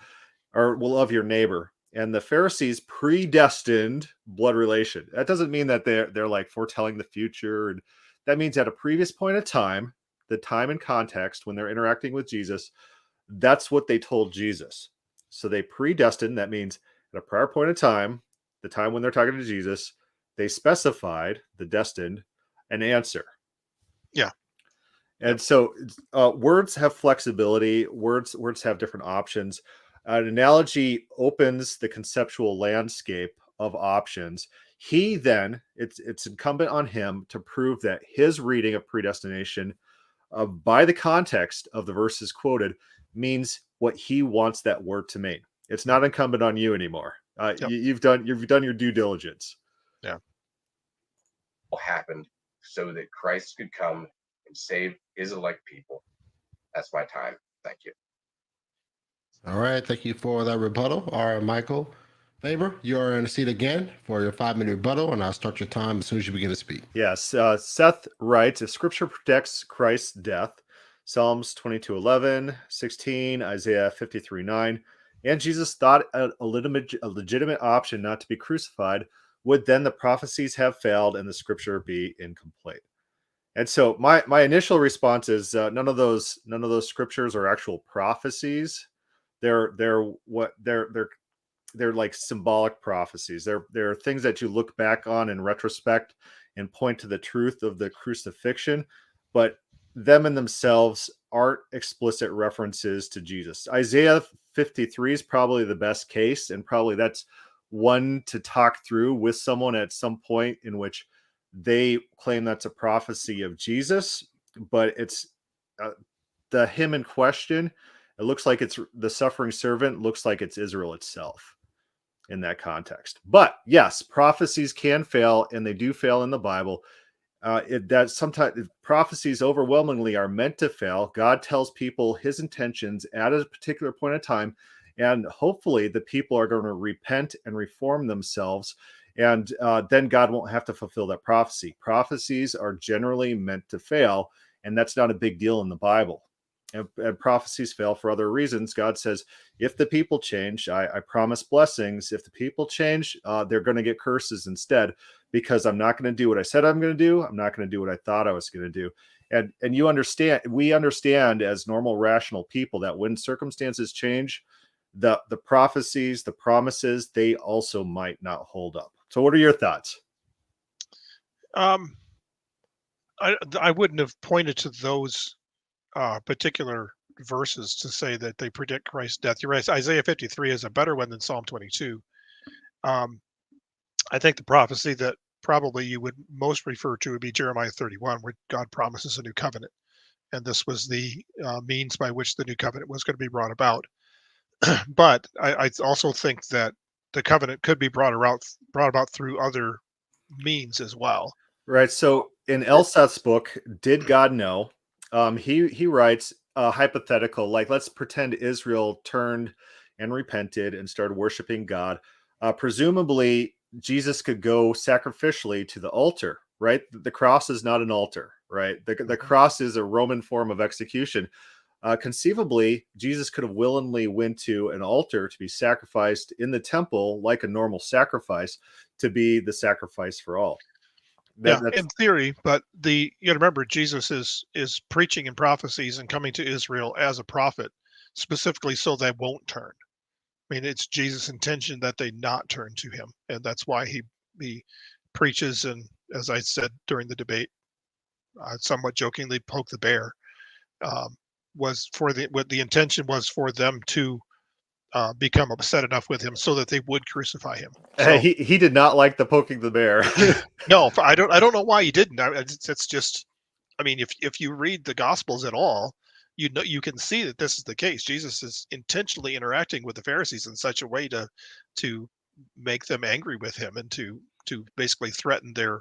or will love your neighbor. And the Pharisees predestined blood relation. That doesn't mean that they're like foretelling the future. And that means at a previous point of time, the time and context when they're interacting with Jesus, that's what they told Jesus. So they predestined. That means at a prior point of time, the time when they're talking to Jesus, they specified the destined an answer. Yeah. And so words have flexibility. Words have different options. An analogy opens the conceptual landscape of options. He then, it's incumbent on him to prove that his reading of predestination by the context of the verses quoted means what he wants that word to mean. It's not incumbent on you anymore. You've done your due diligence. Yeah. What happened so that Christ could come and save his elect people. That's my time. Thank you. All right. Thank you for that rebuttal. All right, Michael Faber, you're in the seat again for your 5-minute rebuttal, and I'll start your time as soon as you begin to speak. Yes. Seth writes, if scripture predicts Christ's death, Psalms 22:11, 16, Isaiah 53:9, and Jesus thought a legitimate option not to be crucified, would then the prophecies have failed and the scripture be incomplete? And so my initial response is none of those scriptures are actual prophecies. They're like symbolic prophecies. They're things that you look back on in retrospect and point to the truth of the crucifixion, but them in themselves aren't explicit references to Jesus. Isaiah 53 is probably the best case, and probably that's one to talk through with someone at some point in which they claim that's a prophecy of Jesus, but it's the hymn in question. It looks like it's the suffering servant, looks like it's Israel itself in that context. But yes, prophecies can fail, and they do fail in the Bible. That sometimes prophecies overwhelmingly are meant to fail. God tells people his intentions at a particular point in time, and hopefully the people are going to repent and reform themselves, and then God won't have to fulfill that prophecy. Prophecies are generally meant to fail, and that's not a big deal in the Bible. And prophecies fail for other reasons. God says, if the people change, I promise blessings. If the people change, they're going to get curses instead, because I'm not going to do what I said I'm going to do. I'm not going to do what I thought I was going to do. And you understand, we understand as normal rational people that when circumstances change, the prophecies, the promises, they also might not hold up. So what are your thoughts? Um, I wouldn't have pointed to those particular verses to say that they predict Christ's death. You're right. Isaiah 53 is a better one than Psalm 22. Um, I think the prophecy that probably you would most refer to would be Jeremiah 31, where God promises a new covenant. And this was the means by which the new covenant was going to be brought about. But I also think that the covenant could be brought about through other means as well. Right. So in Elseth's book, Did God Know? He writes a hypothetical, like let's pretend Israel turned and repented and started worshiping God. Presumably, Jesus could go sacrificially to the altar, right? The cross is not an altar, right? The cross is a Roman form of execution. Conceivably, Jesus could have willingly went to an altar to be sacrificed in the temple like a normal sacrifice, to be the sacrifice for all. Yeah, in theory, but you got to remember, Jesus is preaching in prophecies and coming to Israel as a prophet, specifically so they won't turn. I mean, it's Jesus' intention that they not turn to him, and that's why he preaches, and as I said during the debate, somewhat jokingly, poke the bear. Was for what the intention was for them to become upset enough with him so that they would crucify him. So, he did not like the poking the bear. No, I don't know why he didn't. It's just, I mean, if you read the Gospels at all, you can see that this is the case. Jesus is intentionally interacting with the Pharisees in such a way to make them angry with him and to basically threaten their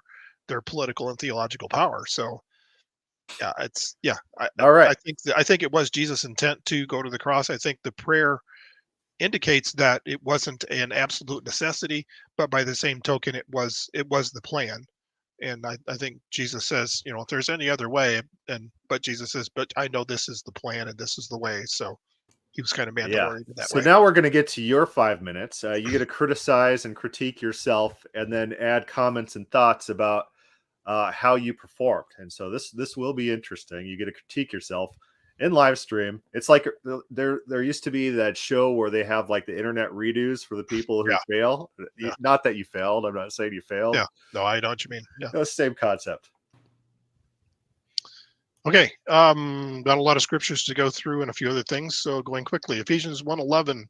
political and theological power. So yeah, All right. I think it was Jesus' intent to go to the cross. I think the prayer indicates that it wasn't an absolute necessity, but by the same token, it was the plan. And I think Jesus says, if there's any other way, but Jesus says, but I know this is the plan and this is the way. So he was kind of mandatory in that way. So now we're going to get to your 5 minutes. You get to criticize and critique yourself, and then add comments and thoughts about how you performed. And so this will be interesting. You get to critique yourself in live stream. It's like there used to be that show where they have like the internet redos for the people who fail. Yeah. Not that you failed. I'm not saying you failed. Yeah. No, I know what you mean. Yeah. No, same concept. Okay. Got a lot of scriptures to go through and a few other things. So going quickly, Ephesians 1:11.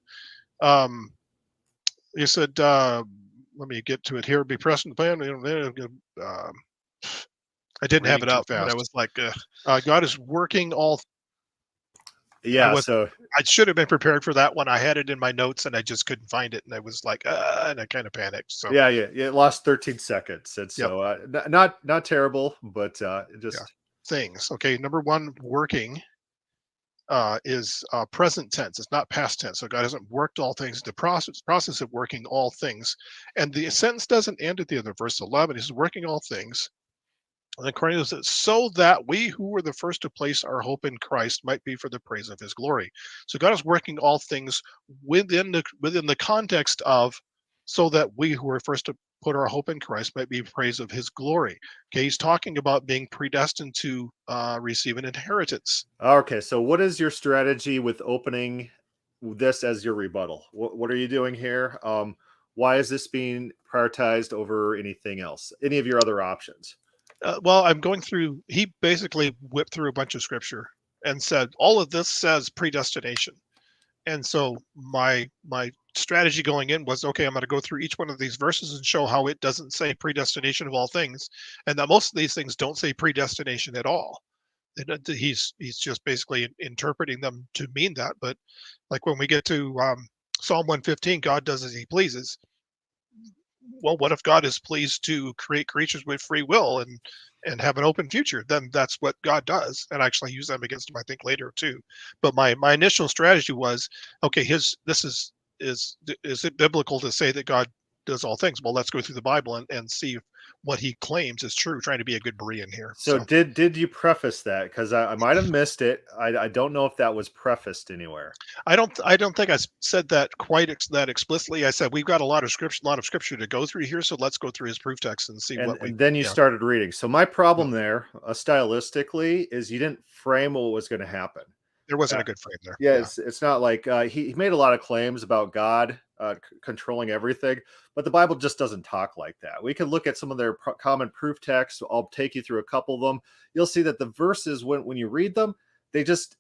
You said, let me get to it here. Be present plan. I didn't have it up, but I was like, God is working all. Yeah, so I should have been prepared for that one. I had it in my notes and I just couldn't find it, and I was like, and I kind of panicked. So yeah, it lost 13 seconds, and so not terrible, but just things. Okay, number one, working is present tense. It's not past tense. So God hasn't worked all things. The process of working all things, and the sentence doesn't end at the end of verse 11. He's working all things. And then Cornelius says, so that we who were the first to place our hope in Christ might be for the praise of his glory. So God is working all things within the context of, so that we who were first to put our hope in Christ might be praise of his glory. Okay, he's talking about being predestined to receive an inheritance. Okay, so what is your strategy with opening this as your rebuttal? What are you doing here? Why is this being prioritized over anything else? Any of your other options? Well, I'm going through, he basically whipped through a bunch of scripture and said, all of this says predestination. And so my strategy going in was, okay, I'm going to go through each one of these verses and show how it doesn't say predestination of all things, and that most of these things don't say predestination at all. He's just basically interpreting them to mean that. But like when we get to Psalm 115, God does as he pleases. Well, what if God is pleased to create creatures with free will and have an open future? Then that's what God does. And I actually use them against him, I think, later too. But my initial strategy was, okay, is it biblical to say that God does all things. Well, let's go through the Bible and see if what he claims is true, trying to be a good Berean here. So did you preface that? Because I might have missed it. I don't know if that was prefaced anywhere. I don't think I said that quite that explicitly. I said we've got a lot of scripture to go through here, so let's go through his proof text and see what we. And then you started reading. So my problem there, stylistically, is you didn't frame what was going to happen. There wasn't a good frame there. Yeah, it's not like he made a lot of claims about God controlling everything, but the Bible just doesn't talk like that. We can look at some of their common proof texts. I'll take you through a couple of them. You'll see that the verses, when you read them, they just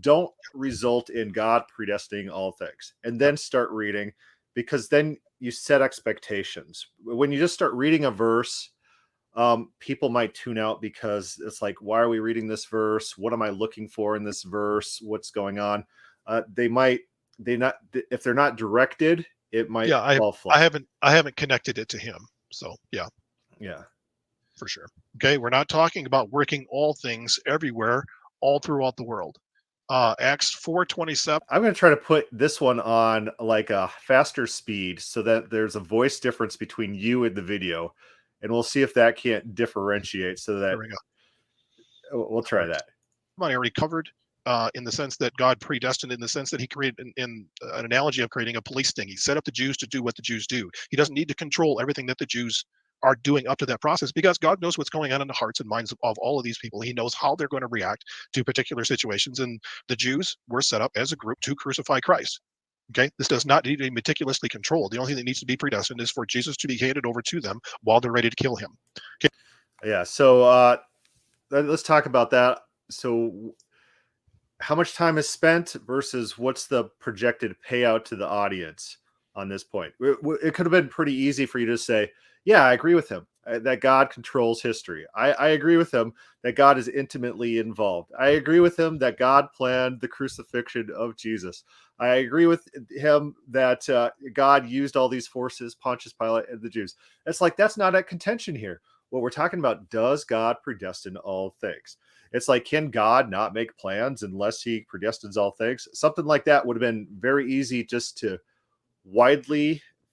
don't result in God predestining all things. And then start reading, because then you set expectations. When you just start reading a verse, people might tune out because it's like, why are we reading this verse? What am I looking for in this verse? What's going on? If they're not directed, it might fall flat. I haven't connected it to him. So yeah, for sure. Okay. We're not talking about working all things everywhere, all throughout the world. Acts 4:27. I'm going to try to put this one on like a faster speed so that there's a voice difference between you and the video. And we'll see if that can't differentiate, so that we'll try that. I already covered in the sense that God predestined, in the sense that he created in an analogy of creating a police sting. He set up the Jews to do what the Jews do. He doesn't need to control everything that the Jews are doing up to that process, because God knows what's going on in the hearts and minds of all of these people. He knows how they're going to react to particular situations. And the Jews were set up as a group to crucify Christ. Okay, this does not need to be meticulously controlled. The only thing that needs to be predestined is for Jesus to be handed over to them while they're ready to kill him. Okay. Yeah. So let's talk about that. So how much time is spent versus what's the projected payout to the audience on this point? It could have been pretty easy for you to say, yeah, I agree with him that God controls history. I agree with him that God is intimately involved. I agree with him that God planned the crucifixion of Jesus. I agree with him that God used all these forces, Pontius Pilate and the Jews. It's like, that's not a contention here. What we're talking about, does God predestine all things? It's like, can God not make plans unless he predestines all things? Something like that would have been very easy, just to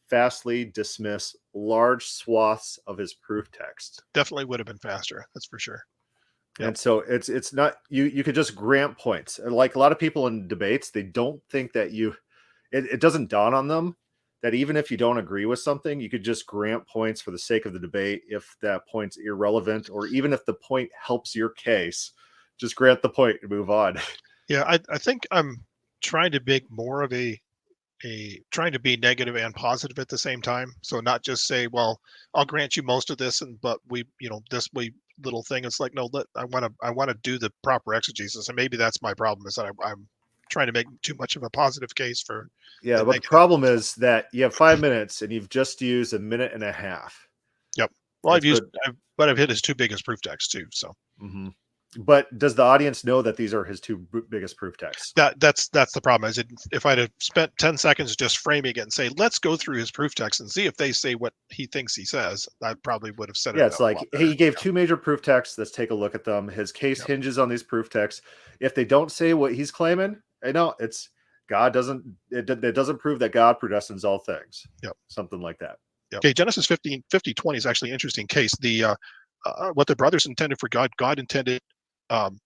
fastly dismiss large swaths of his proof text. Definitely would have been faster. That's for sure. Yep. And so it's not, you could just grant points. Like a lot of people in debates, they don't think that it doesn't dawn on them that even if you don't agree with something, you could just grant points for the sake of the debate. If that point's irrelevant, or even if the point helps your case, just grant the point and move on. Yeah. I think I'm trying to make more of trying to be negative and positive at the same time. So not just say, well, I'll grant you most of this, but this little thing. It's like, no, I want to do the proper exegesis. And maybe that's my problem, is that I'm trying to make too much of a positive case for. Yeah. But the problem is that you have 5 minutes and you've just used a minute and a half. Yep. Well, I've hit his two biggest proof texts too. So. Mm-hmm. But does the audience know that these are his two biggest proof texts? That's the problem. Is if I'd have spent 10 seconds just framing it and say, let's go through his proof text and see if they say what he thinks he says, I probably would have said it. Yeah, it's like he gave two major proof texts. Let's take a look at them. His case hinges on these proof texts. If they don't say what he's claiming, I know it's God doesn't. It doesn't prove that God predestines all things. Yep. Something like that. Yep. Okay, Genesis 50:20 is actually an interesting case. What the brothers intended for God, God intended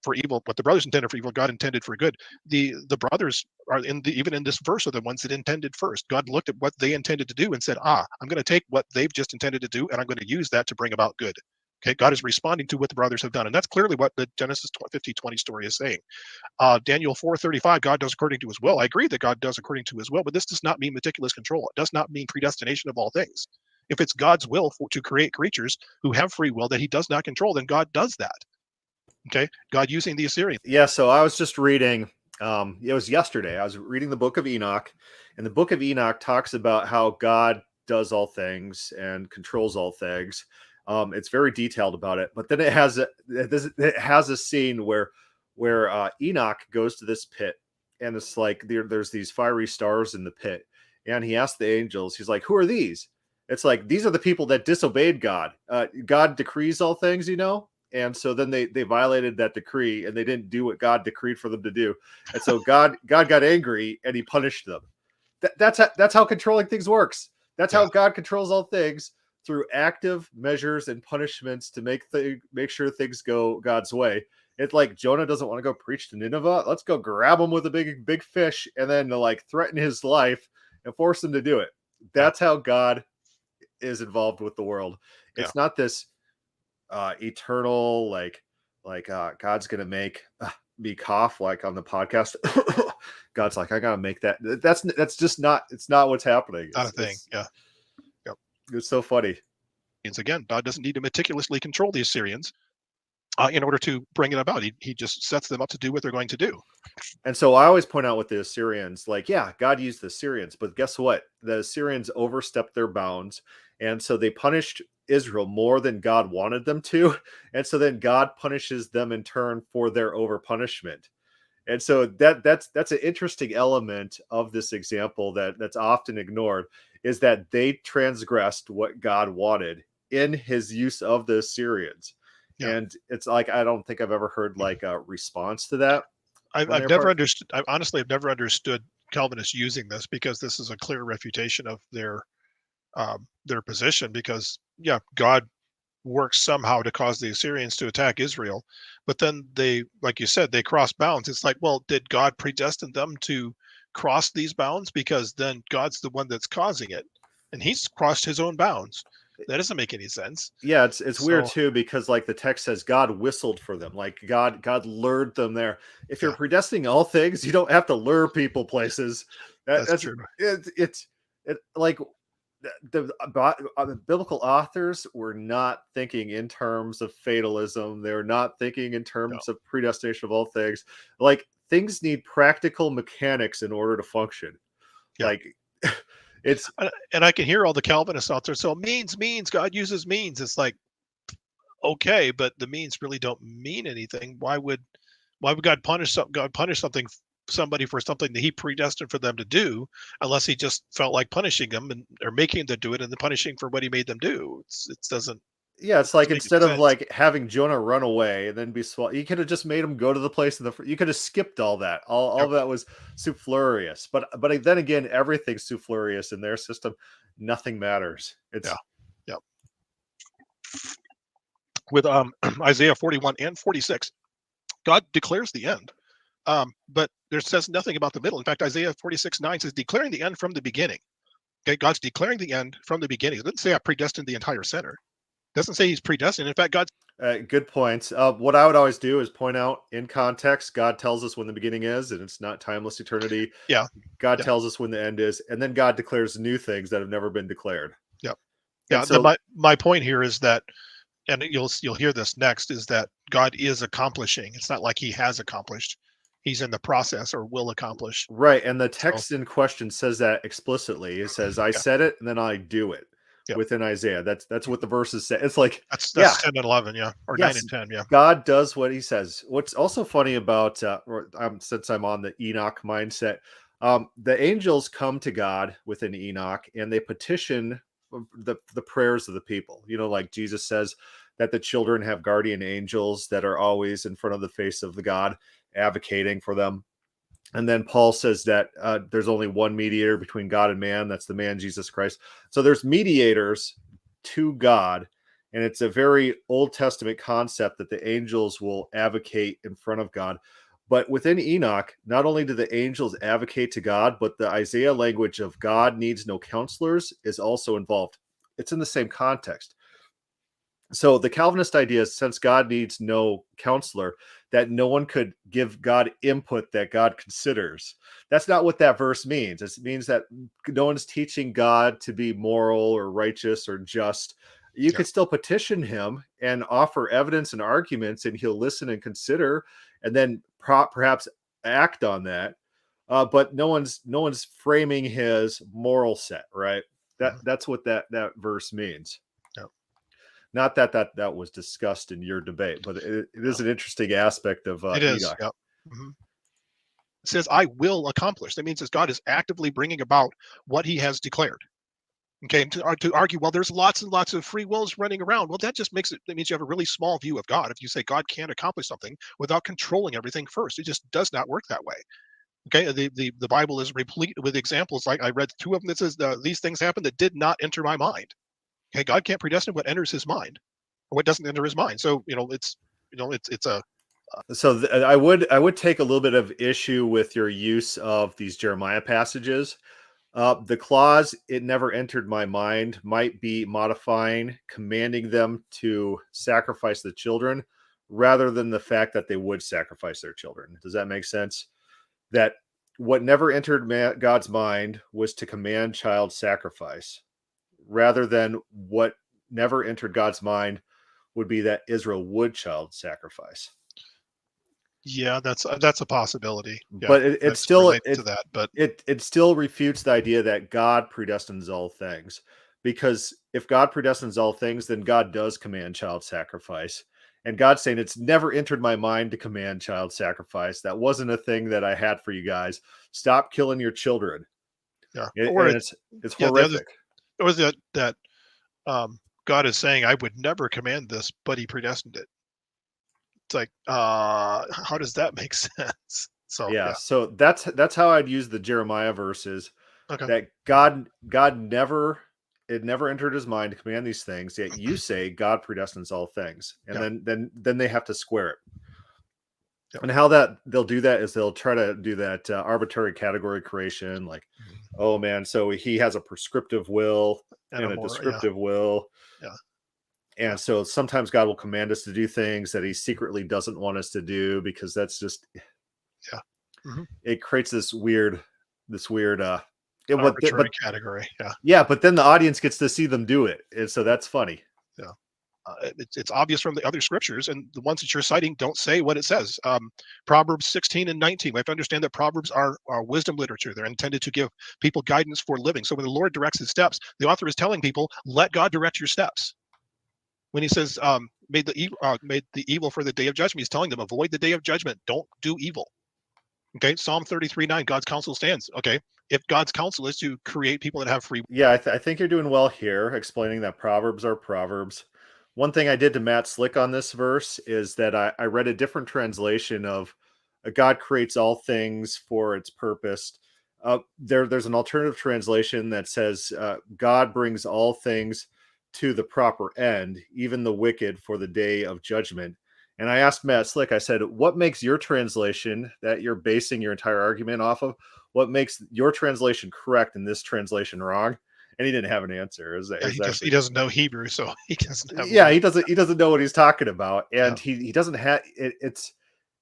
for evil. What the brothers intended for evil, God intended for good. The brothers are even in this verse are the ones that intended first. God looked at what they intended to do and said, I'm going to take what they've just intended to do, and I'm going to use that to bring about good. Okay, God is responding to what the brothers have done, and that's clearly what the Genesis 50:20 story is saying. Daniel 4:35, God does according to his will. I agree that God does according to his will, but this does not mean meticulous control. It does not mean predestination of all things. If it's God's will to create creatures who have free will that he does not control, then God does that. Okay, God using the Assyrians. Yeah, so I was just reading, it was yesterday, I was reading the book of Enoch, and the book of Enoch talks about how God does all things and controls all things. It's very detailed about it, but then it has a scene where Enoch goes to this pit, and it's like there's these fiery stars in the pit, and he asks the angels, he's like, who are these? It's like, these are the people that disobeyed God. God decrees all things, and so then they violated that decree, and they didn't do what God decreed for them to do, and so God got angry and he punished them. That's how controlling things works. That's how God controls all things, through active measures and punishments to make sure things go God's way. It's like Jonah doesn't want to go preach to Nineveh. Let's go grab him with a big fish and then like threaten his life and force him to do it. That's how God is involved with the world. It's not this eternal God's gonna make me cough like on the podcast. God's like, I gotta make that. That's just not. It's not what's happening. Not a thing. It's so funny. Again, God doesn't need to meticulously control the Assyrians in order to bring it about. He just sets them up to do what they're going to do. And so I always point out with the Assyrians, like, yeah, God used the Assyrians, but guess what? The Assyrians overstepped their bounds. And so they punished Israel more than God wanted them to. And so then God punishes them in turn for their over punishment. And so that's an interesting element of this example that's often ignored, is that they transgressed what God wanted in his use of the Assyrians. Yeah. And it's like, I don't think I've ever heard like a response to that. I've never understood. I honestly have never understood Calvinists using this, because this is a clear refutation of their position. Because God works somehow to cause the Assyrians to attack Israel, but then they, like you said, they cross bounds. It's like, well, did God predestine them to cross these bounds? Because then God's the one that's causing it, and he's crossed his own bounds. That doesn't make any sense. Yeah, it's weird too, because like the text says God whistled for them, like God lured them there. If you're predestining all things, you don't have to lure people places. That's true. It's like the biblical authors were not thinking in terms of fatalism. They're not thinking in terms of predestination of all things. Like, things need practical mechanics in order to function. Like, it's, and I can hear all the Calvinists out there. So means, God uses means. It's like, okay, but the means really don't mean anything. Why would God punish somebody for something that he predestined for them to do, unless he just felt like punishing them or making them do it, and then punishing for what he made them do? It doesn't. Yeah, it's like, instead of like having Jonah run away and then be swallowed, you could have just made him go to the place you could have skipped all that. All of that was superfluous. But then again, everything's superfluous in their system. Nothing matters. It's with Isaiah 41 and 46, God declares the end. But there says nothing about the middle. In fact, Isaiah 46:9 says, declaring the end from the beginning. Okay, God's declaring the end from the beginning. It doesn't say I predestined the entire center. It doesn't say he's predestined. In fact, God's good points. What I would always do is point out in context, God tells us when the beginning is, and it's not timeless eternity. Yeah. God tells us when the end is, and then God declares new things that have never been declared. Yep. Yeah. So, my point here is that, and you'll hear this next, is that God is accomplishing. It's not like he has accomplished. He's in the process or will accomplish. Right. And the text in question says that explicitly. It says, I said it and then I do it. Within Isaiah. That's what the verses say. It's like, that's 10 and 11, or 9 and 10. Yeah. God does what he says. What's also funny about since I'm on the Enoch mindset, the angels come to God within Enoch and they petition the prayers of the people. Like Jesus says that the children have guardian angels that are always in front of the face of the God, advocating for them. And then Paul says that there's only one mediator between God and man. That's the man, Jesus Christ. So there's mediators to God. And it's a very Old Testament concept that the angels will advocate in front of God. But within Enoch, not only do the angels advocate to God, but the Isaiah language of God needs no counselors is also involved. It's in the same context. So the Calvinist idea is, since God needs no counselor, that no one could give God input that God considers. That's not what that verse means. It means that no one's teaching God to be moral or righteous or just. You could still petition him and offer evidence and arguments, and he'll listen and consider, and then perhaps act on that. But no one's framing his moral set, right? That's what that verse means. Not that was discussed in your debate, but it is an interesting aspect of it is. Enoch. Yep. Mm-hmm. It says, I will accomplish. That means that God is actively bringing about what he has declared. Okay, and to argue, well, there's lots and lots of free wills running around. Well, that means you have a really small view of God. If you say God can't accomplish something without controlling everything first, it just does not work that way. Okay, the Bible is replete with examples. Like I read two of them that says these things happened that did not enter my mind. Okay, God can't predestine what enters His mind or what doesn't enter His mind. So it's a So I would take a little bit of issue with your use of these Jeremiah passages. The clause "it never entered my mind" might be modifying, commanding them to sacrifice the children, rather than the fact that they would sacrifice their children. Does that make sense? That what never entered God's mind was to command child sacrifice, rather than what never entered God's mind would be that Israel would child sacrifice. yeah, that's a possibility. Yeah, But it that's still related to that. But it still refutes the idea that God predestines all things, because if God predestines all things, then God does command child sacrifice. And God's saying it's never entered my mind to command child sacrifice. That wasn't a thing that I had for you guys. Stop killing your children. yeah, And it's yeah, the other horrific. or that God is saying, I would never command this, but He predestined it. It's like, how does that make sense? So Yeah, yeah, so that's how I'd use the Jeremiah verses, okay, that God never, it never entered his mind to command these things, yet you say God predestines all things. And yeah, then they have to square it. yeah. And how that they'll do that is they'll try to do that arbitrary category creation, like, oh man, so he has a prescriptive will And and a a more, descriptive will. yeah, And so sometimes God will command us to do things that he secretly doesn't want us to do, because that's just, yeah. Hmm. it creates this weird Arbitrary category. Yeah, yeah, but then the audience gets to see them do it, and so that's funny. yeah. It's obvious from the other scriptures, and the ones that you're citing don't say what it says. Proverbs 16 and 19. We have to understand that Proverbs are wisdom literature. They're intended to give people guidance for living. So when the Lord directs His steps, the author is telling people, let God direct your steps. When He says, made the evil for the day of judgment, He's telling them, avoid the day of judgment. Don't do evil. Okay, Psalm 33:9, God's counsel stands. Okay, if God's counsel is to create people that have free, Yeah, I think you're doing well here, explaining that Proverbs are Proverbs. One thing I did to Matt Slick on this verse is that I read a different translation of God creates all things for its purpose. There's an alternative translation that says God brings all things to the proper end, even the wicked for the day of judgment. And I asked Matt Slick, I said, what makes your translation that you're basing your entire argument off of? What makes your translation correct and this translation wrong? And he didn't have an answer. yeah, he doesn't know Hebrew, so he doesn't have. Yeah, he doesn't know what he's talking about, and Yeah. he doesn't have it. It's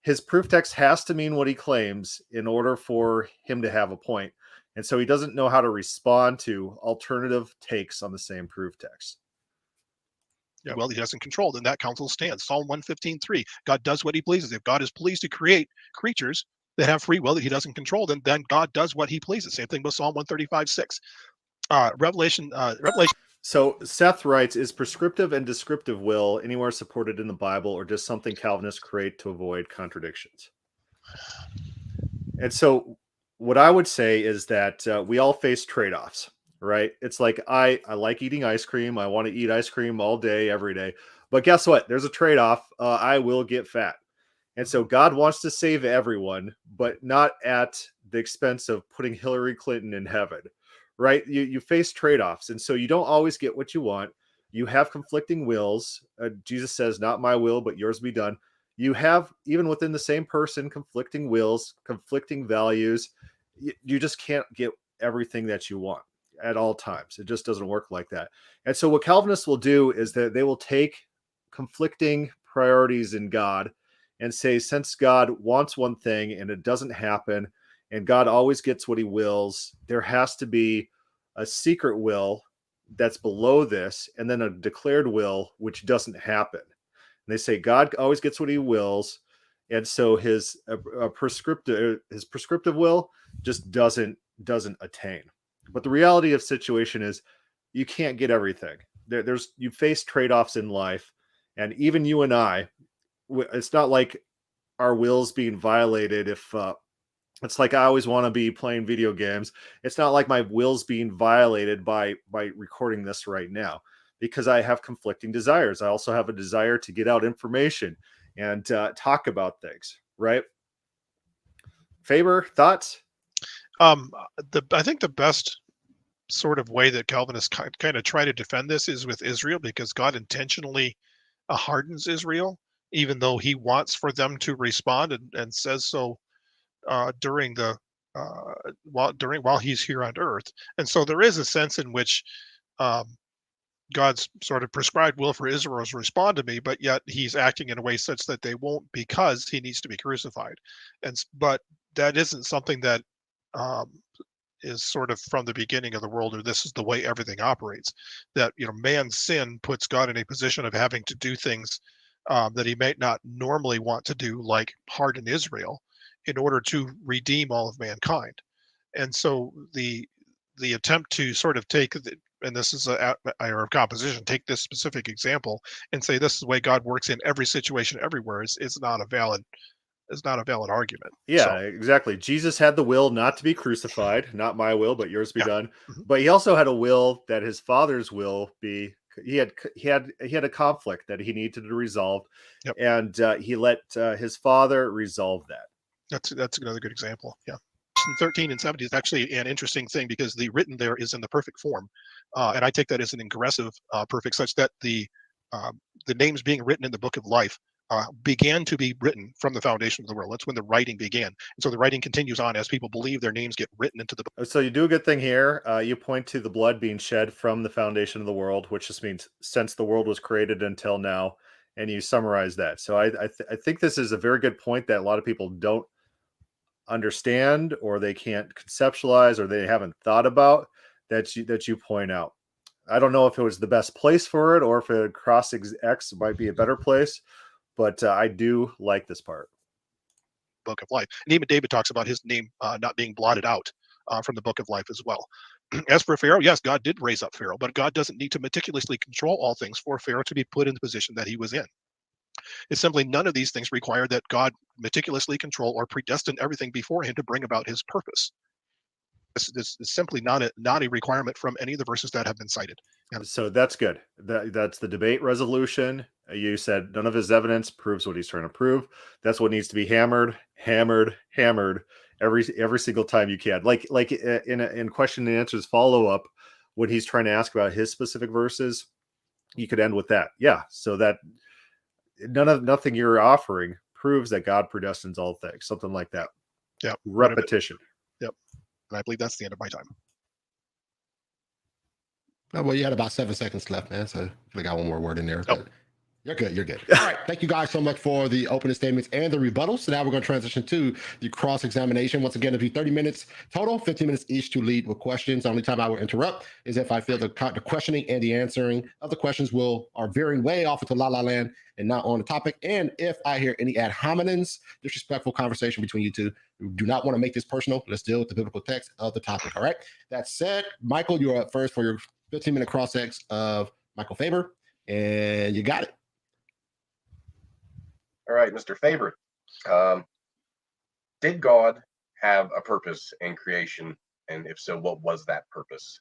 his proof text has to mean what he claims in order for him to have a point, and so he doesn't know how to respond to alternative takes on the same proof text. Yeah, well, He doesn't control, then that counsel stands. Psalm 115:3. God does what He pleases. If God is pleased to create creatures that have free will that He doesn't control, then God does what He pleases. Same thing with Psalm 135:6. Revelation. So Seth writes, is prescriptive and descriptive will anywhere supported in the Bible, or does something Calvinists create to avoid contradictions? And so what I would say is that we all face trade-offs, right? It's like I like eating ice cream. I want to eat ice cream all day, every day. But guess what? There's a trade-off. I will get fat. And so God wants to save everyone, but not at the expense of putting Hillary Clinton in heaven, right? You face trade-offs. And so you don't always get what you want. You have conflicting wills. Jesus says, not my will, but yours be done. You have, even within the same person, conflicting wills, conflicting values. You just can't get everything that you want at all times. It just doesn't work like that. And so what Calvinists will do is that they will take conflicting priorities in God and say, since God wants one thing and it doesn't happen, and God always gets what he wills, there has to be a secret will that's below this, and then a declared will which doesn't happen. And they say God always gets what he wills, and so his prescriptive will just doesn't attain. But the reality of the situation is you can't get everything. You face trade-offs in life, and even you and I, it's not like our wills being violated. If it's like I always want to be playing video games, it's not like my will's being violated by recording this right now, because I have conflicting desires. I also have a desire to get out information and talk about things, right? Faber, thoughts? I think the best sort of way that Calvinists kind of try to defend this is with Israel, because God intentionally hardens Israel, even though he wants for them to respond, and says so during the while he's here on earth. And so there is a sense in which um, God's sort of prescribed will for Israel is respond to me, but yet he's acting in a way such that they won't, because he needs to be crucified. But that isn't something that um, is sort of from the beginning of the world, or this is the way everything operates. That man's sin puts God in a position of having to do things that he might not normally want to do, like harden Israel, in order to redeem all of mankind. And so the attempt to sort of take and this is a error of composition, take this specific example and say this is the way God works in every situation everywhere is not a valid argument. Yeah, So, exactly. Jesus had the will not to be crucified, not my will, but yours be yeah. done. Mhm. But he also had a will that his Father's will be. He had a conflict that he needed to resolve, Yep. and he let his Father resolve that. That's another good example. Yeah. 13 and 70 is actually an interesting thing, because the written there is in the perfect form, and I take that as an ingressive perfect, such that the names being written in the book of life began to be written from the foundation of the world. That's when the writing began, and so the writing continues on as people believe their names get written into the book. So you do a good thing here. You point to the blood being shed from the foundation of the world, which just means since the world was created until now, and you summarize that. So I think this is a very good point that a lot of people don't understand, or they can't conceptualize, or they haven't thought about, that you point out. I don't know if it was the best place for it, or if a cross X might be a better place, but I do like this part. Book of life, and even David talks about his name not being blotted out from the book of life as well. As for Pharaoh, yes, God did raise up Pharaoh, but God doesn't need to meticulously control all things for Pharaoh to be put in the position that he was in. It's simply none of these things require that God meticulously control or predestine everything beforehand to bring about his purpose. This is simply not a requirement from any of the verses that have been cited. Yeah. So that's good. That's the debate resolution. You said none of his evidence proves what he's trying to prove. That's what needs to be hammered, hammered, hammered every single time you can. Like in question and answers follow up, when he's trying to ask about his specific verses, you could end with that. Yeah. So that nothing you're offering proves that God predestines all things. Something like that. Yeah. Repetition. Yep. And I believe that's the end of my time. Oh, well, you had about 7 seconds left, man. So I got one more word in there. Nope. But you're good. You're good. All right. Thank you guys so much for the opening statements and the rebuttals. So now we're going to transition to the cross-examination. Once again, it'll be 30 minutes total, 15 minutes each to lead with questions. The only time I will interrupt is if I feel the questioning and the answering of the questions are veering way off into la-la land and not on the topic. And if I hear any ad hominems, disrespectful conversation between you two, we do not want to make this personal. Let's deal with the biblical text of the topic. All right. That said, Michael, you're up first for your 15-minute cross-ex of Michael Faber, and you got it. All right, Mr. Faber. Did God have a purpose in creation? And if so, what was that purpose?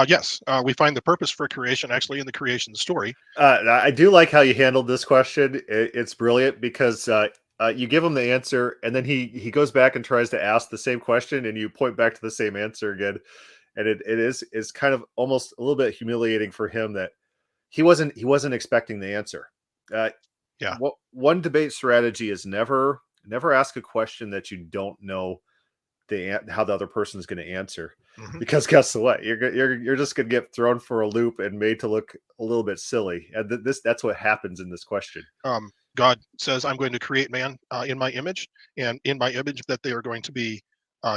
Yes, we find the purpose for creation actually in the creation story. I do like how you handled this question. It's brilliant, because you give him the answer, and then he goes back and tries to ask the same question, and you point back to the same answer again. And it is kind of almost a little bit humiliating for him that he wasn't expecting the answer. Yeah. One debate strategy is never ask a question that you don't know how the other person is going to answer, because guess what, you're just going to get thrown for a loop and made to look a little bit silly. And that's what happens in this question. God says, I'm going to create man in my image, and in my image that they are going to be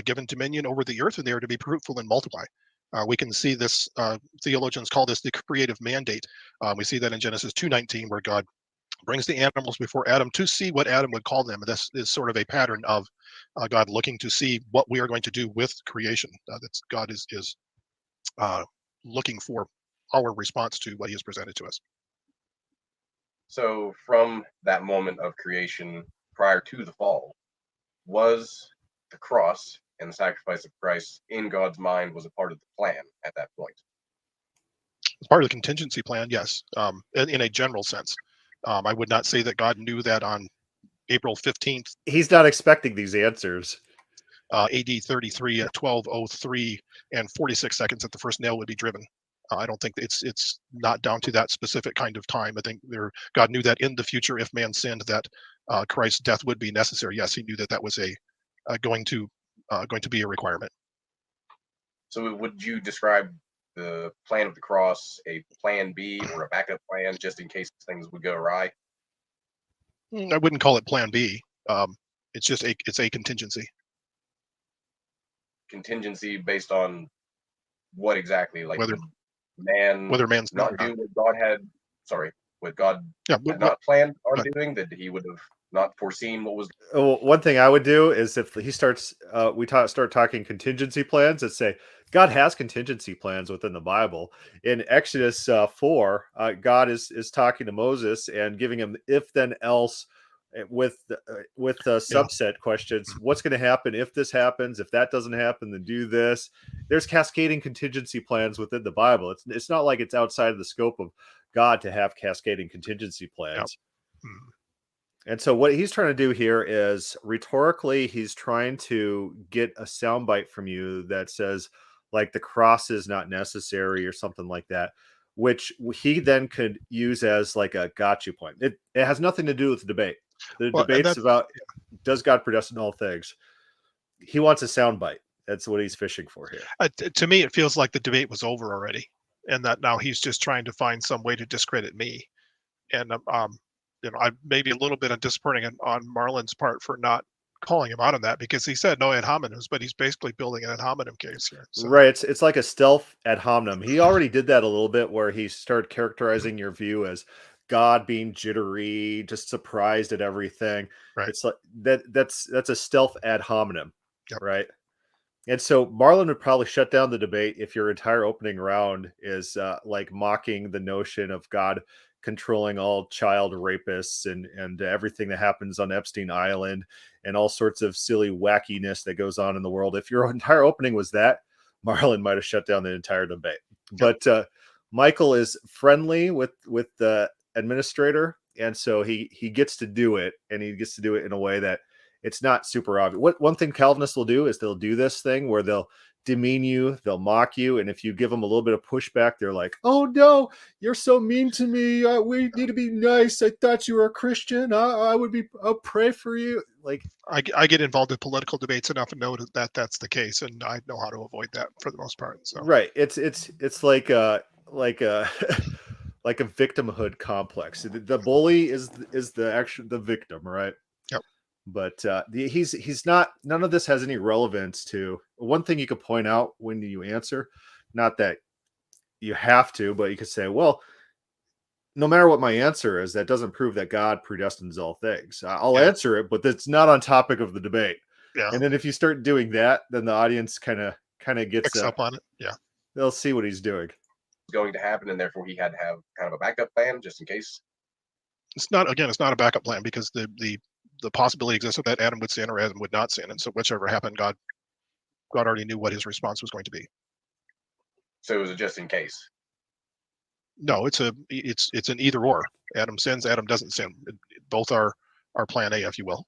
given dominion over the earth, and they are to be fruitful and multiply. We can see this, theologians call this the creative mandate. We see that in Genesis 2:19, where God brings the animals before Adam to see what Adam would call them. This is sort of a pattern of God looking to see what we are going to do with creation. That's God is looking for our response to what he has presented to us. So from that moment of creation prior to the fall, was the cross and the sacrifice of Christ in God's mind was a part of the plan at that point? As part of the contingency plan, yes, in a general sense. I would not say that God knew that on April 15th, He's not expecting these answers. AD 33 at 12:03 and 46 seconds that the first nail would be driven. I don't think it's not down to that specific kind of time. I think God knew that in the future, if man sinned, that Christ's death would be necessary. Yes, he knew that that was going to be a requirement. So would you describe the plan of the cross a plan B or a backup plan just in case things would go awry? I wouldn't call it Plan B. It's just it's a contingency. Contingency based on what exactly? Like Whether man's not do what God had, what God had not planned on doing, that he would have not foreseen what was. One thing I would do is if he starts, start talking contingency plans, and say God has contingency plans within the Bible. In Exodus 4, God is talking to Moses and giving him if then else with subset questions. What's going to happen if this happens? If that doesn't happen, then do this. There's cascading contingency plans within the Bible. It's not like it's outside of the scope of God to have cascading contingency plans. Yep. And so what he's trying to do here is rhetorically, he's trying to get a soundbite from you that says, like, the cross is not necessary or something like that, which he then could use as like a gotcha point. It has nothing to do with the debate. The debate's about, does God predestine all things? He wants a soundbite. That's what he's fishing for here. To me, it feels like the debate was over already, and that now he's just trying to find some way to discredit me. And I maybe a little bit of disappointing on Marlon's part for not calling him out on that, because he said no ad hominems, but he's basically building an ad hominem case here. So. Right. It's like a stealth ad hominem. He already did that a little bit, where he started characterizing your view as God being jittery, just surprised at everything. Right. It's like that's a stealth ad hominem. Yep. Right. And so Marlon would probably shut down the debate if your entire opening round is like mocking the notion of God controlling all child rapists and everything that happens on Epstein Island and all sorts of silly wackiness that goes on in the world. If your entire opening was that, Marlon might have shut down the entire debate. Yep. But Michael is friendly with the administrator, and so he gets to do it, and he gets to do it in a way that it's not super obvious. One thing Calvinists will do is they'll do this thing where they'll demean you, they'll mock you, and if you give them a little bit of pushback, they're like, "Oh no, you're so mean to me. We need to be nice. I thought you were a Christian. I'll pray for you." Like, I get involved in political debates enough to know that that's the case, and I know how to avoid that for the most part. So right, it's like a like a victimhood complex. The bully is the victim, right? Yep. But he's not. None of this has any relevance to one thing you could point out when you answer. Not that you have to, but you could say, well, no matter what my answer is, that doesn't prove that God predestines all things. I'll answer it, but it's not on topic of the debate. Yeah. And then if you start doing that, then the audience kind of gets picks up on it. Yeah. They'll see what he's doing. Going to happen, and therefore he had to have kind of a backup plan just in case. It's not a backup plan, because the possibility exists that Adam would sin or Adam would not sin, and so whichever happened, God already knew what his response was going to be. So it was a just in case. No, it's an either or. Adam sins, Adam doesn't sin. Both are plan A, if you will.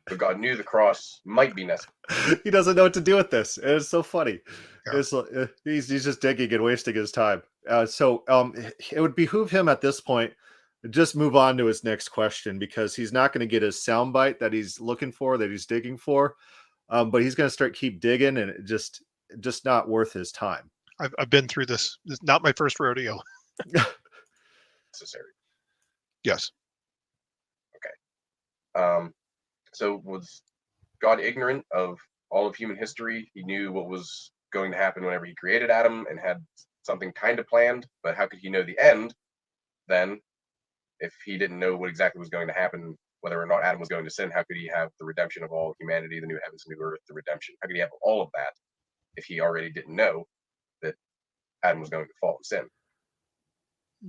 But God knew the cross might be necessary. He doesn't know what to do with this. It's so funny. Yeah. He's just digging and wasting his time. So it would behoove him at this point to just move on to his next question, because he's not going to get his soundbite that he's looking for, that he's digging for. But he's going to keep digging, and it just not worth his time. I've been through this. It's not my first rodeo. Necessary. Yes. Okay. So was God ignorant of all of human history? He knew what was going to happen whenever he created Adam and had something kind of planned, but how could he know the end then if he didn't know what exactly was going to happen, whether or not Adam was going to sin? How could he have the redemption of all humanity, the new heavens, new earth, the redemption? How could he have all of that if he already didn't know that Adam was going to fall in sin?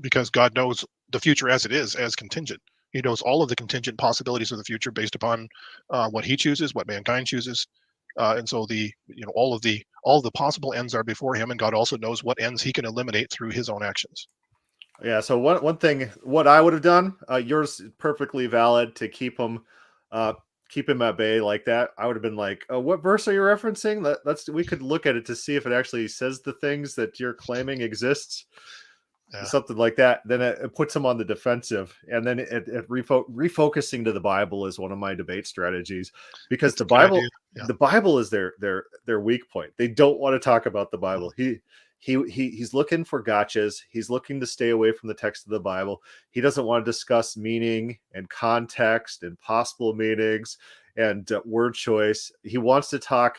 Because God knows the future as it is, as contingent. He knows all of the contingent possibilities of the future based upon what he chooses, what mankind chooses, and so all the possible ends are before him, and God also knows what ends he can eliminate through his own actions. Yeah. So one thing, what I would have done, yours is perfectly valid to keep him at bay like that. I would have been like, oh, what verse are you referencing? We could look at it to see if it actually says the things that you're claiming exists. Yeah. Something like that. Then it puts him on the defensive, and then refocusing to the Bible is one of my debate strategies, because That's a good idea. Yeah. the Bible is their weak point. They don't want to talk about the Bible. He's looking for gotchas. He's looking to stay away from the text of the Bible. He doesn't want to discuss meaning and context and possible meanings and word choice. He wants to talk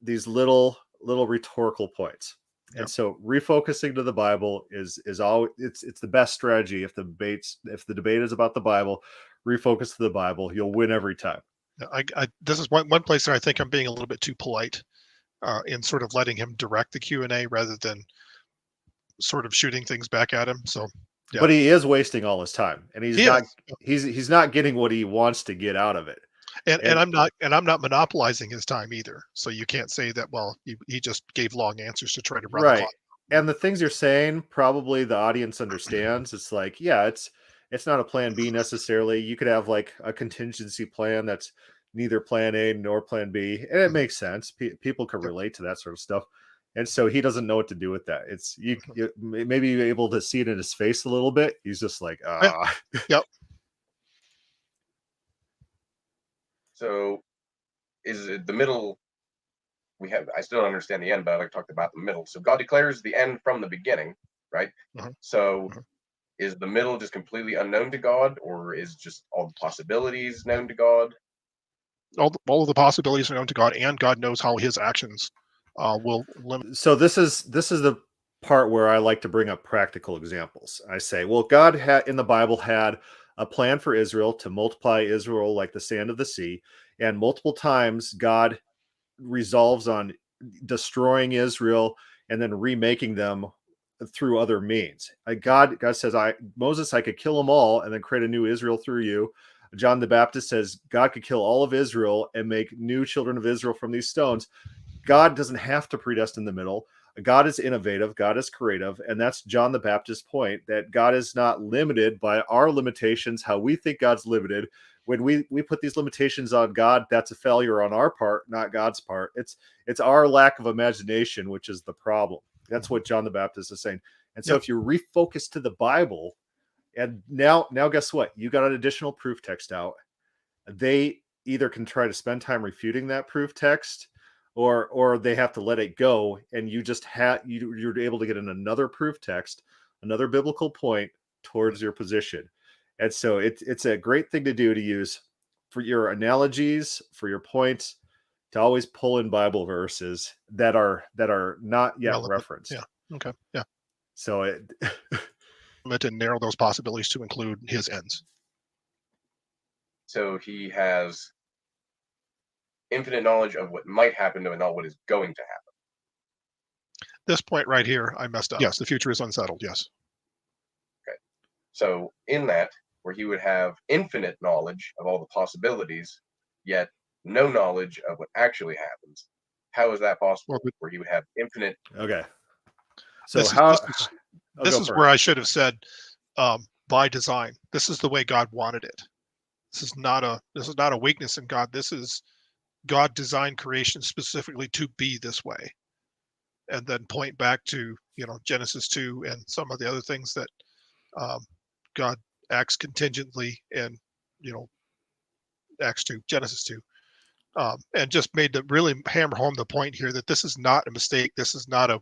these little rhetorical points. Yep. And so refocusing to the Bible is all it's the best strategy. If the debate is about the Bible, refocus to the Bible. You'll win every time. This is one place where I think I'm being a little bit too polite in sort of letting him direct the Q&A rather than sort of shooting things back at him. So, yeah. But he is wasting all his time, and he's not getting what he wants to get out of it. And I'm not monopolizing his time either. So you can't say that, well, he just gave long answers to try to run the clock. And the things you're saying, probably the audience understands. It's like, yeah, it's not a plan B necessarily. You could have like a contingency plan that's neither plan A nor plan B, and it makes sense. People can relate to that sort of stuff. And so he doesn't know what to do with that. It's you maybe you're able to see it in his face a little bit. He's just like, Yep. So is it the middle? I still don't understand the end, but I like talked about the middle. So God declares the end from the beginning, right? So is the middle just completely unknown to God, or is just all the possibilities known to God? All of the possibilities are known to God, and God knows how his actions will limit. So this is the part where I like to bring up practical examples. I say, well, God in the Bible had a plan for Israel to multiply Israel like the sand of the sea, and multiple times God resolves on destroying Israel and then remaking them through other means. God says, Moses, I could kill them all and then create a new Israel through you. John the Baptist says God could kill all of Israel and make new children of Israel from these stones. God doesn't have to predestine the middle. God is innovative. God is creative. And that's John the Baptist's point, that God is not limited by our limitations, how we think God's limited. When we put these limitations on God, that's a failure on our part, not God's part. It's our lack of imagination, which is the problem. That's what John the Baptist is saying. And so if you refocus to the Bible, and now guess what? You got an additional proof text out. They either can try to spend time refuting that proof text, or they have to let it go, and you just you're able to get in another proof text, another biblical point towards your position. And so it's a great thing to do, to use for your analogies, for your points, to always pull in Bible verses that are not yet referenced. Yeah. Okay. Yeah. So and narrow those possibilities to include his ends. So he has infinite knowledge of what might happen, but not what is going to happen. This point right here, I messed up. Yes, the future is unsettled. Yes. Okay. So in that, where he would have infinite knowledge of all the possibilities, yet no knowledge of what actually happens, how is that possible? Where he would have infinite. Okay. So this is where I should have said by design. This is the way God wanted it. This is not a weakness in God. This is God designed creation specifically to be this way, and then point back to Genesis 2 and some of the other things that God acts contingently in Acts 2, Genesis 2, and just made to really hammer home the point here that this is not a mistake. This is not a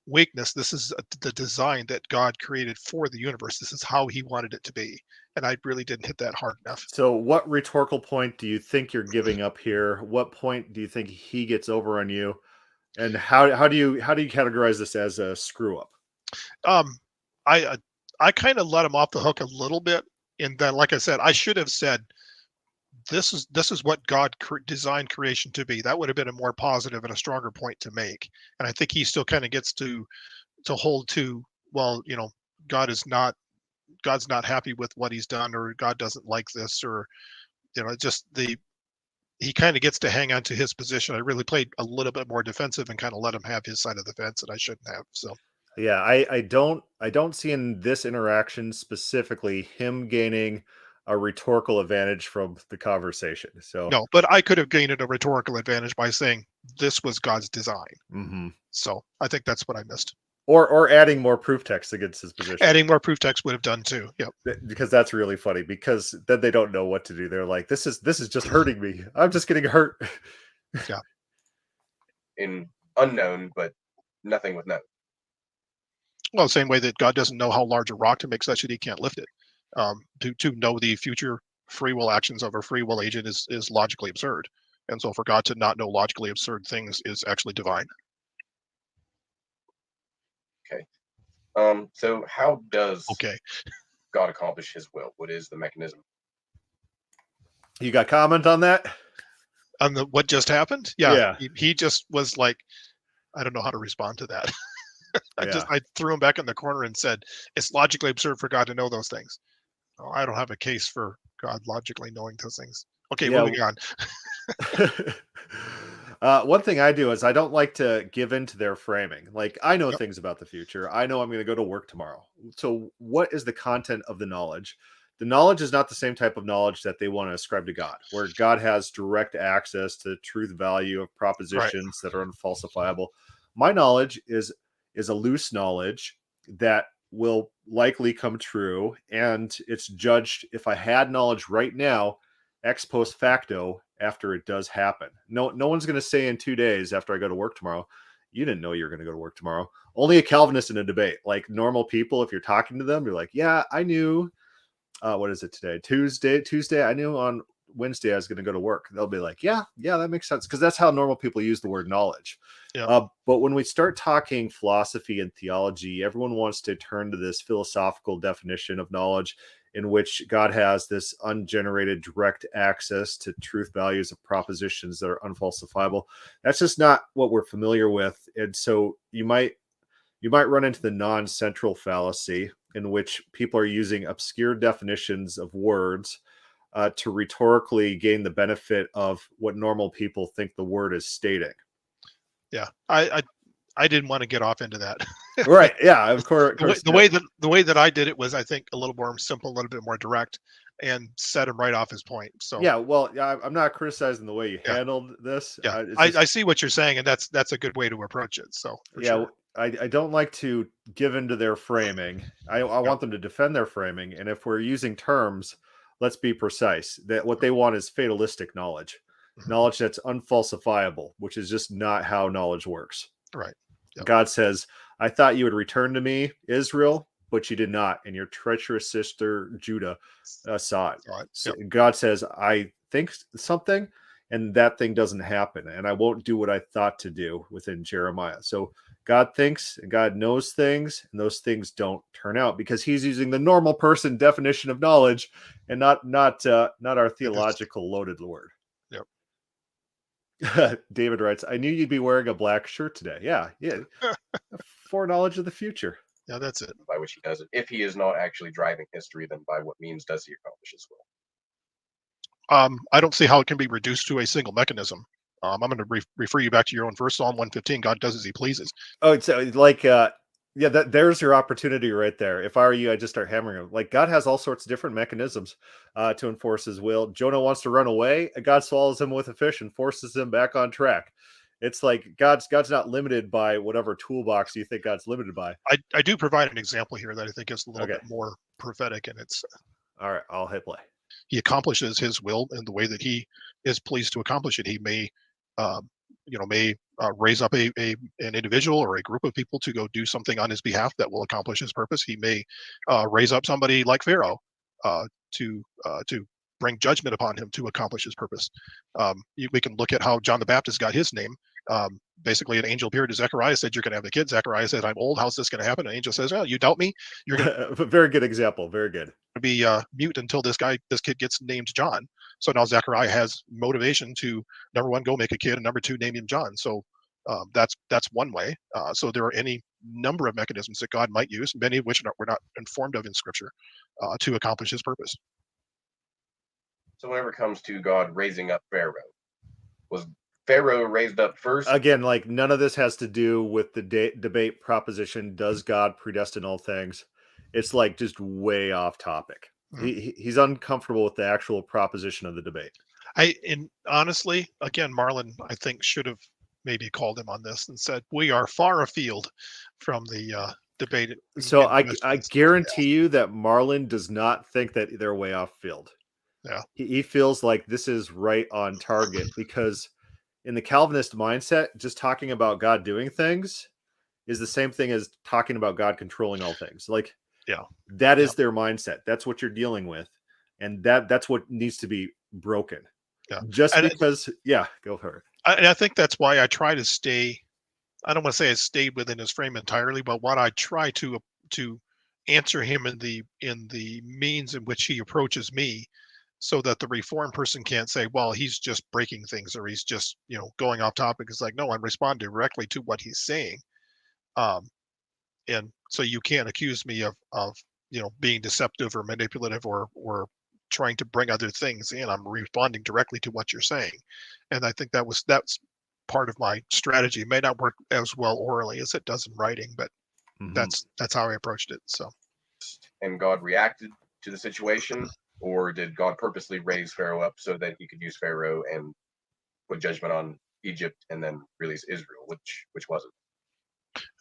weakness. This is the design that God created for the universe. This is how he wanted it to be. And I really didn't hit that hard enough. So what rhetorical point do you think you're giving up here? What point do you think he gets over on you? And how do you categorize this as a screw up? I kind of let him off the hook a little bit. And then, like I said, I should have said, this is what God designed creation to be. That would have been a more positive and a stronger point to make. And I think he still kind of gets to hold to, well, God's not happy with what he's done, or God doesn't like this, or he kind of gets to hang on to his position. I really played a little bit more defensive and kind of let him have his side of the fence, and I shouldn't have. So Yeah, I don't see in this interaction specifically him gaining a rhetorical advantage from the conversation. So No, but I could have gained a rhetorical advantage by saying this was God's design. mhm. So I think that's what I missed. Or adding more proof text against his position. Adding more proof text would have done too. Yep. Because that's really funny, because then they don't know what to do. They're like, this is just hurting me. I'm just getting hurt. In unknown, but nothing with known. Well, the same way that God doesn't know how large a rock to make such that he can't lift it. To know the future free will actions of a free will agent is logically absurd. And so for God to not know logically absurd things is actually divine. Okay. So how does Okay. God accomplish his will? What is the mechanism? You got comment on that? On what just happened? Yeah. He just was like, I don't know how to respond to that. Yeah. I threw him back in the corner and said, it's logically absurd for God to know those things. Oh, I don't have a case for God logically knowing those things. Okay, Yeah. moving on. One thing I do is I don't like to give in to their framing. Like, I know Yep. things about the future. I know I'm going to go to work tomorrow. So what is the content of the knowledge? The knowledge is not the same type of knowledge that they want to ascribe to God, where God has direct access to truth value of propositions that are unfalsifiable. My knowledge is a loose knowledge that will likely come true, and it's judged, if I had knowledge right now, ex post facto, after it does happen. No one's going to say in 2 days after I go to work tomorrow, you didn't know you were going to go to work tomorrow. Only a Calvinist in a debate. Like, normal people, if you're talking to them, you're like, yeah, I knew. What is it today? Tuesday. I knew on Wednesday I was going to go to work. They'll be like, yeah, that makes sense, because that's how normal people use the word knowledge. Yeah. But when we start talking philosophy and theology, everyone wants to turn to this philosophical definition of knowledge, in which God has this ungenerated direct access to truth values of propositions that are unfalsifiable. That's just not what we're familiar with. And so you might run into the non-central fallacy, in which people are using obscure definitions of words to rhetorically gain the benefit of what normal people think the word is stating. Yeah. I didn't want to get off into that. Right. Yeah. Of course. The way that I did it was, I think, a little more simple, a little bit more direct, and set him right off his point. So yeah. Well, I'm not criticizing the way you handled this. Yeah. I see what you're saying, and that's a good way to approach it. So sure. I don't like to give into their framing. I want them to defend their framing. And if we're using terms, let's be precise. That what they want is fatalistic knowledge, knowledge that's unfalsifiable, which is just not how knowledge works. Right. Yep. God says, I thought you would return to me, Israel, but you did not. And your treacherous sister, Judah, saw it. Right. So God says, I think something, and that thing doesn't happen. And I won't do what I thought to do within Jeremiah. So God thinks and God knows things, and those things don't turn out, because he's using the normal person definition of knowledge, and not our theological loaded word. Yep. David writes, I knew you'd be wearing a black shirt today. Yeah. Foreknowledge of the future. Yeah, that's it. By which he does it. If he is not actually driving history, then by what means does he accomplish his will? I don't see how it can be reduced to a single mechanism. I'm going to refer you back to your own verse, Psalm 115. God does as he pleases. Oh, it's like, there's your opportunity right there. If I were you, I'd just start hammering him. Like, God has all sorts of different mechanisms to enforce his will. Jonah wants to run away, and God swallows him with a fish and forces him back on track. It's like God's not limited by whatever toolbox you think God's limited by. I do provide an example here that I think is a little bit more prophetic, and it's all right. I'll hit play. He accomplishes his will in the way that he is pleased to accomplish it. He may raise up an individual or a group of people to go do something on his behalf that will accomplish his purpose. He may raise up somebody like Pharaoh to bring judgment upon him to accomplish his purpose. We can look at how John the Baptist got his name. Basically, an angel appeared to Zechariah, said, "You're going to have a kid." Zechariah said, "I'm old. How's this going to happen?" An angel says, "Oh, you doubt me? You're going to very good example. Very good. Be mute until this kid gets named John." So now Zechariah has motivation to, number one, go make a kid, and number two, name him John. So that's one way. So there are any number of mechanisms that God might use, many of which we're not informed of in Scripture, to accomplish his purpose. So whenever it comes to God raising up Pharaoh, was Pharaoh raised up first. Again, like none of this has to do with the debate proposition. Does God predestine all things? It's like just way off topic. He's uncomfortable with the actual proposition of the debate. And honestly, again, Marlon, I think should have maybe called him on this and said, we are far afield from the debate. So I guarantee you that Marlon does not think that they're way off field. Yeah. He feels like this is right on target because in the Calvinist mindset, just talking about God doing things is the same thing as talking about God controlling all things. Like, yeah, that is their mindset. That's what you're dealing with. And that's what needs to be broken. Yeah. Just because, go for it. And I think that's why I try to stay, I don't want to say I stayed within his frame entirely, but what I try to answer him in the means in which he approaches me, so that the reformed person can't say, well, he's just breaking things or he's just, going off topic. It's like, no, I'm responding directly to what he's saying. And so you can't accuse me of being deceptive or manipulative or trying to bring other things in. I'm responding directly to what you're saying. And I think that's part of my strategy. It may not work as well orally as it does in writing, but that's how I approached it. So, and God reacted to the situation, or did God purposely raise Pharaoh up so that he could use Pharaoh and put judgment on Egypt and then release Israel, which wasn't?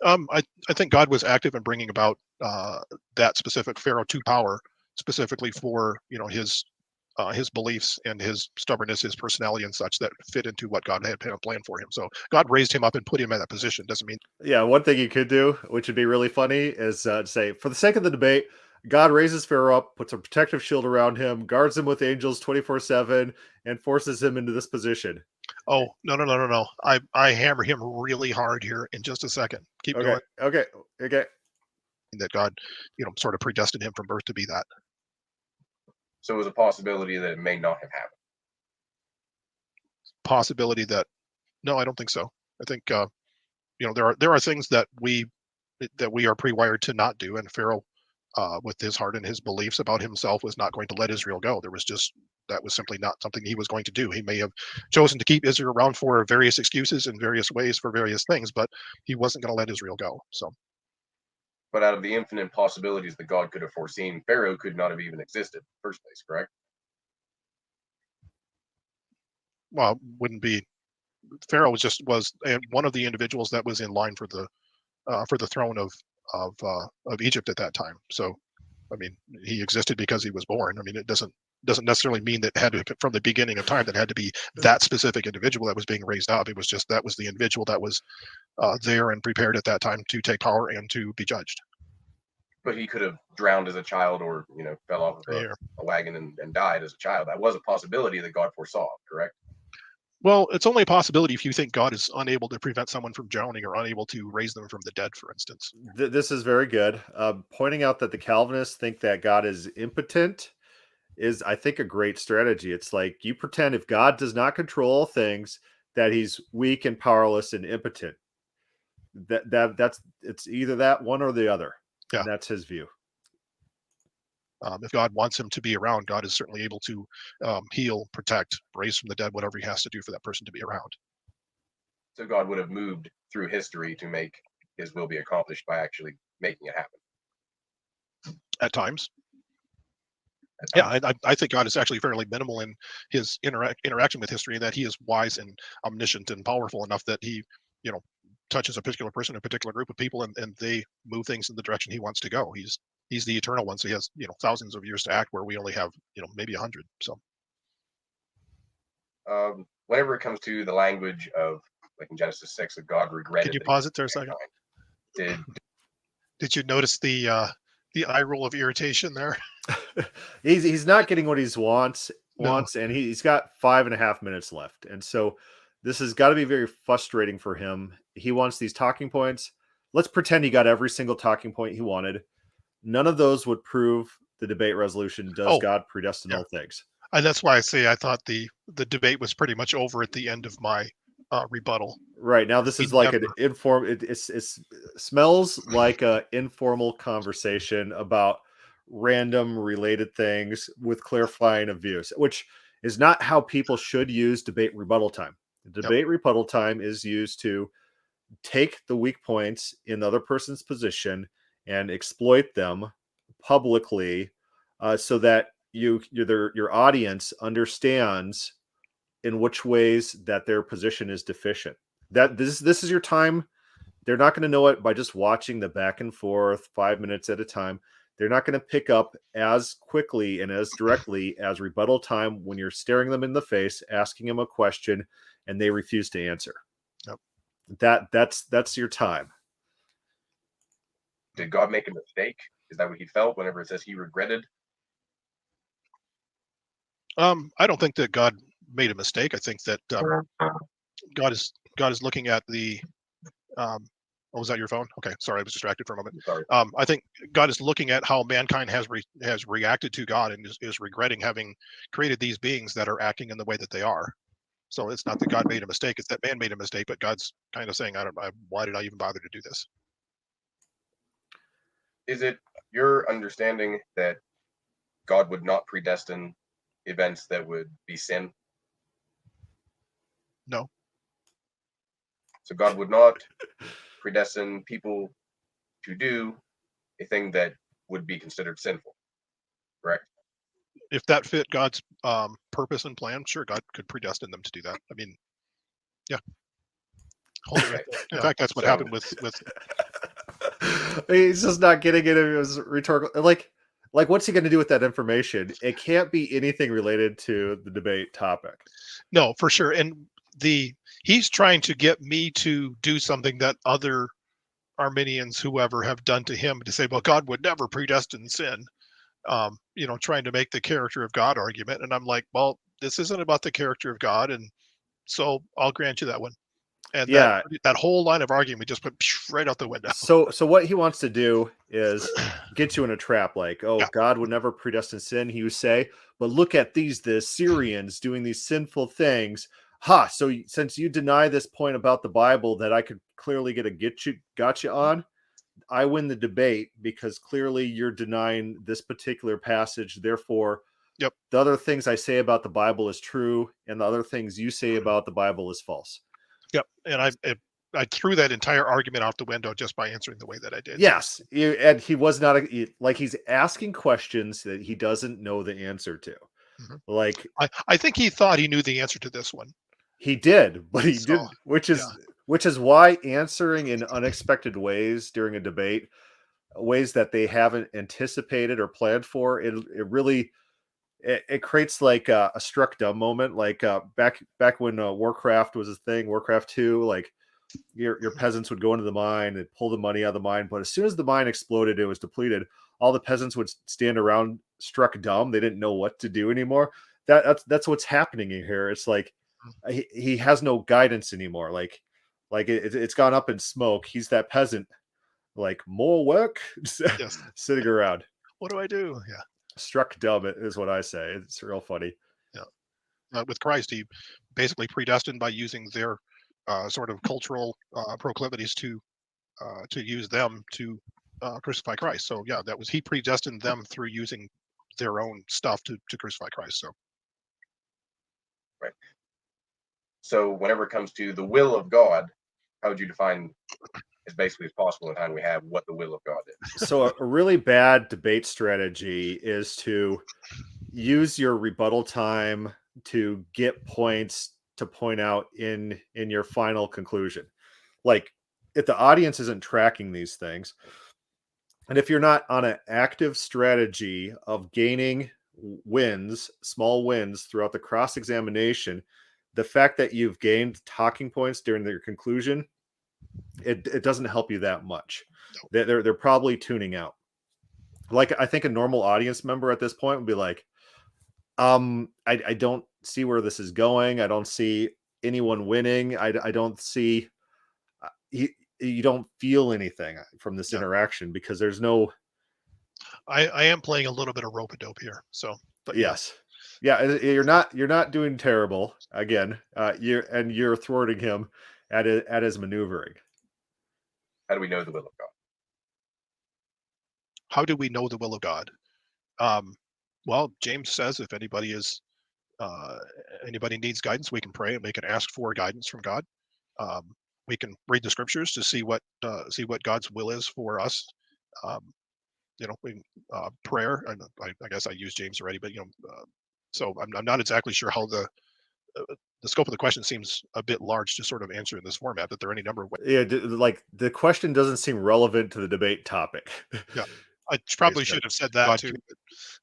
I think God was active in bringing about that specific Pharaoh to power, specifically for his beliefs and his stubbornness, his personality, and such that fit into what God had planned for him. So God raised him up and put him in that position. Doesn't mean. Yeah, one thing you could do, which would be really funny, is say, for the sake of the debate, God raises Pharaoh up, puts a protective shield around him, guards him with angels 24/7, and forces him into this position. Oh, no. I hammer him really hard here in just a second. Keep going. Okay. That God, sort of predestined him from birth to be that. So it was a possibility that it may not have happened. Possibility that, no, I don't think so. I think, there are things that we are pre-wired to not do, and Pharaoh, with his heart and his beliefs about himself, was not going to let Israel go. That was simply not something he was going to do. He may have chosen to keep Israel around for various excuses in various ways for various things, but he wasn't going to let Israel go. So, but out of the infinite possibilities that God could have foreseen, Pharaoh could not have even existed in the first place, correct? Well, wouldn't be. Pharaoh was one of the individuals that was in line for the throne of Egypt at that time. So, I mean, he existed because he was born. I mean, it doesn't necessarily mean that had to, from the beginning of time, that had to be that specific individual that was being raised up. It was just that was the individual that was there and prepared at that time to take power and to be judged. But he could have drowned as a child, or fell off of a wagon and died as a child. That was a possibility that God foresaw, correct? Well, it's only a possibility if you think God is unable to prevent someone from drowning or unable to raise them from the dead, for instance. This is very good. Pointing out that the Calvinists think that God is impotent is, I think, a great strategy. It's like you pretend if God does not control all things, that he's weak and powerless and impotent. It's either that one or the other. Yeah. And that's his view. If God wants him to be around, God is certainly able to heal, protect, raise from the dead, whatever he has to do for that person to be around. So God would have moved through history to make his will be accomplished by actually making it happen. At times. Yeah, I think God is actually fairly minimal in his interaction with history, that he is wise and omniscient and powerful enough that he, touches a particular person, a particular group of people, and they move things in the direction he wants to go. He's the eternal one, so he has thousands of years to act where we only have maybe 100. So whenever it comes to the language of, like in Genesis 6, that God regretted. Could you pause it there a second? Did you notice the eye roll of irritation there? He's not getting what he wants, and he's got 5.5 minutes left, and so this has got to be very frustrating for him. He wants these talking points. Let's pretend he got every single talking point he wanted. None of those would prove the debate resolution. Does God predestine all things? And that's why I say I thought the debate was pretty much over at the end of my rebuttal. Right now, this is like an informal. It smells like an informal conversation about random related things with clarifying of views, which is not how people should use debate rebuttal time. Debate rebuttal time is used to take the weak points in the other person's position and exploit them publicly, so that your audience understands in which ways that their position is deficient. That this is your time. They're not going to know it by just watching the back and forth 5 minutes at a time. They're not going to pick up as quickly and as directly as rebuttal time when you're staring them in the face, asking them a question, and they refuse to answer. Yep. That's your time. Did God make a mistake? Is that what he felt whenever it says he regretted? I don't think that God made a mistake. I think that God is looking at the. Oh, was that your phone? Okay, sorry, I was distracted for a moment. Sorry. I think God is looking at how mankind has reacted to God and is regretting having created these beings that are acting in the way that they are. So it's not that God made a mistake; it's that man made a mistake. But God's kind of saying, why did I even bother to do this?" Is it your understanding that God would not predestine events that would be sin? No. So God would not predestine people to do a thing that would be considered sinful, correct? If that fit God's purpose and plan, sure, God could predestine them to do that. I mean, yeah. Hold it right there. In fact, that's what happened with. He's just not getting it. It was rhetorical. Like what's he going to do with that information? It can't be anything related to the debate topic. No, for sure. And he's trying to get me to do something that other Arminians, whoever, have done to him, to say, well, God would never predestine sin. Trying to make the character of God argument. And I'm like, well, this isn't about the character of God. And so I'll grant you that one. And yeah, that whole line of argument we just put right out the window. So what he wants to do is get you in a trap, like, oh, Yeah. God would never predestine sin, he would say, but look at the Syrians doing these sinful things. So since you deny this point about the Bible that I could clearly get a gotcha on, I win the debate because clearly you're denying this particular passage. Therefore, Yep, the other things I say about the Bible is true, and the other things you say about the Bible is false. Yep. And I threw that entire argument out the window just by answering the way that I did. Yes, and he was not he's asking questions that he doesn't know the answer to. Mm-hmm. Like, I think he thought he knew the answer to this one. He did, but he didn't, which is why answering in unexpected ways during a debate, ways that they haven't anticipated or planned for, it really creates like a struck dumb moment, like back when Warcraft was a thing, Warcraft 2, like your peasants would go into the mine and pull the money out of the mine, but as soon as the mine exploded, it was depleted, all the peasants would stand around struck dumb. They didn't know what to do anymore. That's what's happening in here. It's like he has no guidance anymore. Like it's gone up in smoke. He's that peasant, like, more work. Yes. Sitting around. What do I do? Yeah. Struck dumb is what I say. It's real funny. Yeah. With Christ, he basically predestined by using their sort of cultural proclivities to use them to crucify Christ. So yeah, he predestined them through using their own stuff to crucify Christ. So. Right. So whenever it comes to the will of God, how would you define as basically as possible in time we have what the will of God is? So a really bad debate strategy is to use your rebuttal time to get points to point out in your final conclusion. Like, if the audience isn't tracking these things, and if you're not on an active strategy of gaining wins, small wins throughout the cross-examination, the fact that you've gained talking points during your conclusion, it doesn't help you that much. They're probably tuning out. Like, I think a normal audience member at this point would be like, I don't see where this is going. I don't see anyone winning. I don't see you don't feel anything from this interaction because there's no. I am playing a little bit of rope-a-dope here, so. But yes. Yeah, you're not doing terrible. Again, you're thwarting him at his maneuvering. How do we know the will of God? How do we know the will of God? Well, James says if anybody is anybody needs guidance, we can pray and we can ask for guidance from God. We can read the scriptures to see what God's will is for us. Prayer, and I guess I used James already, but so I'm not exactly sure how the scope of the question seems a bit large to sort of answer in this format. That there are any number of ways. Yeah, like the question doesn't seem relevant to the debate topic. Yeah, I probably should have said that too.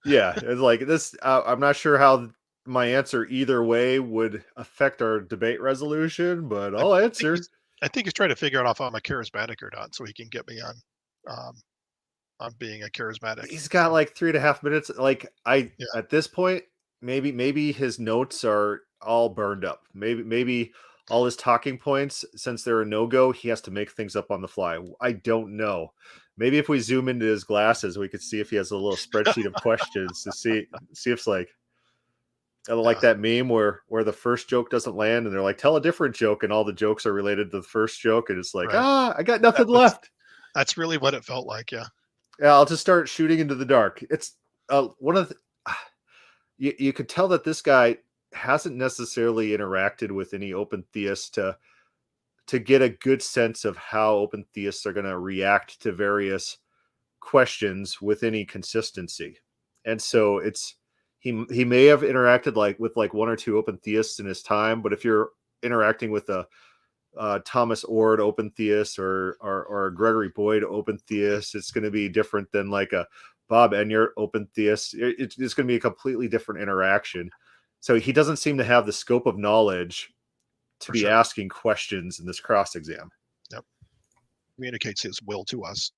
Yeah, it's like this. I'm not sure how my answer either way would affect our debate resolution, but I'll answer. I think he's trying to figure out if I'm a charismatic or not, so he can get me on being a charismatic. He's got like 3.5 minutes. Like at this point, maybe his notes are all burned up. Maybe all his talking points, since they're a no-go, he has to make things up on the fly. I don't know. Maybe if we zoom into his glasses, we could see if he has a little spreadsheet of questions to see if it's like that meme where the first joke doesn't land and they're like, tell a different joke, and all the jokes are related to the first joke, and it's like, I got nothing left. That's really what it felt like. Yeah, I'll just start shooting into the dark. It's one of the, you could tell that this guy hasn't necessarily interacted with any open theists to get a good sense of how open theists are going to react to various questions with any consistency. And so he may have interacted with one or two open theists in his time, but if you're interacting with a Thomas Ord open theist or a Gregory Boyd open theist, it's going to be different than like a Bob Enyart open theist. It's going to be a completely different interaction. So he doesn't seem to have the scope of knowledge to be asking questions in this cross exam. Yep. Communicates his will to us.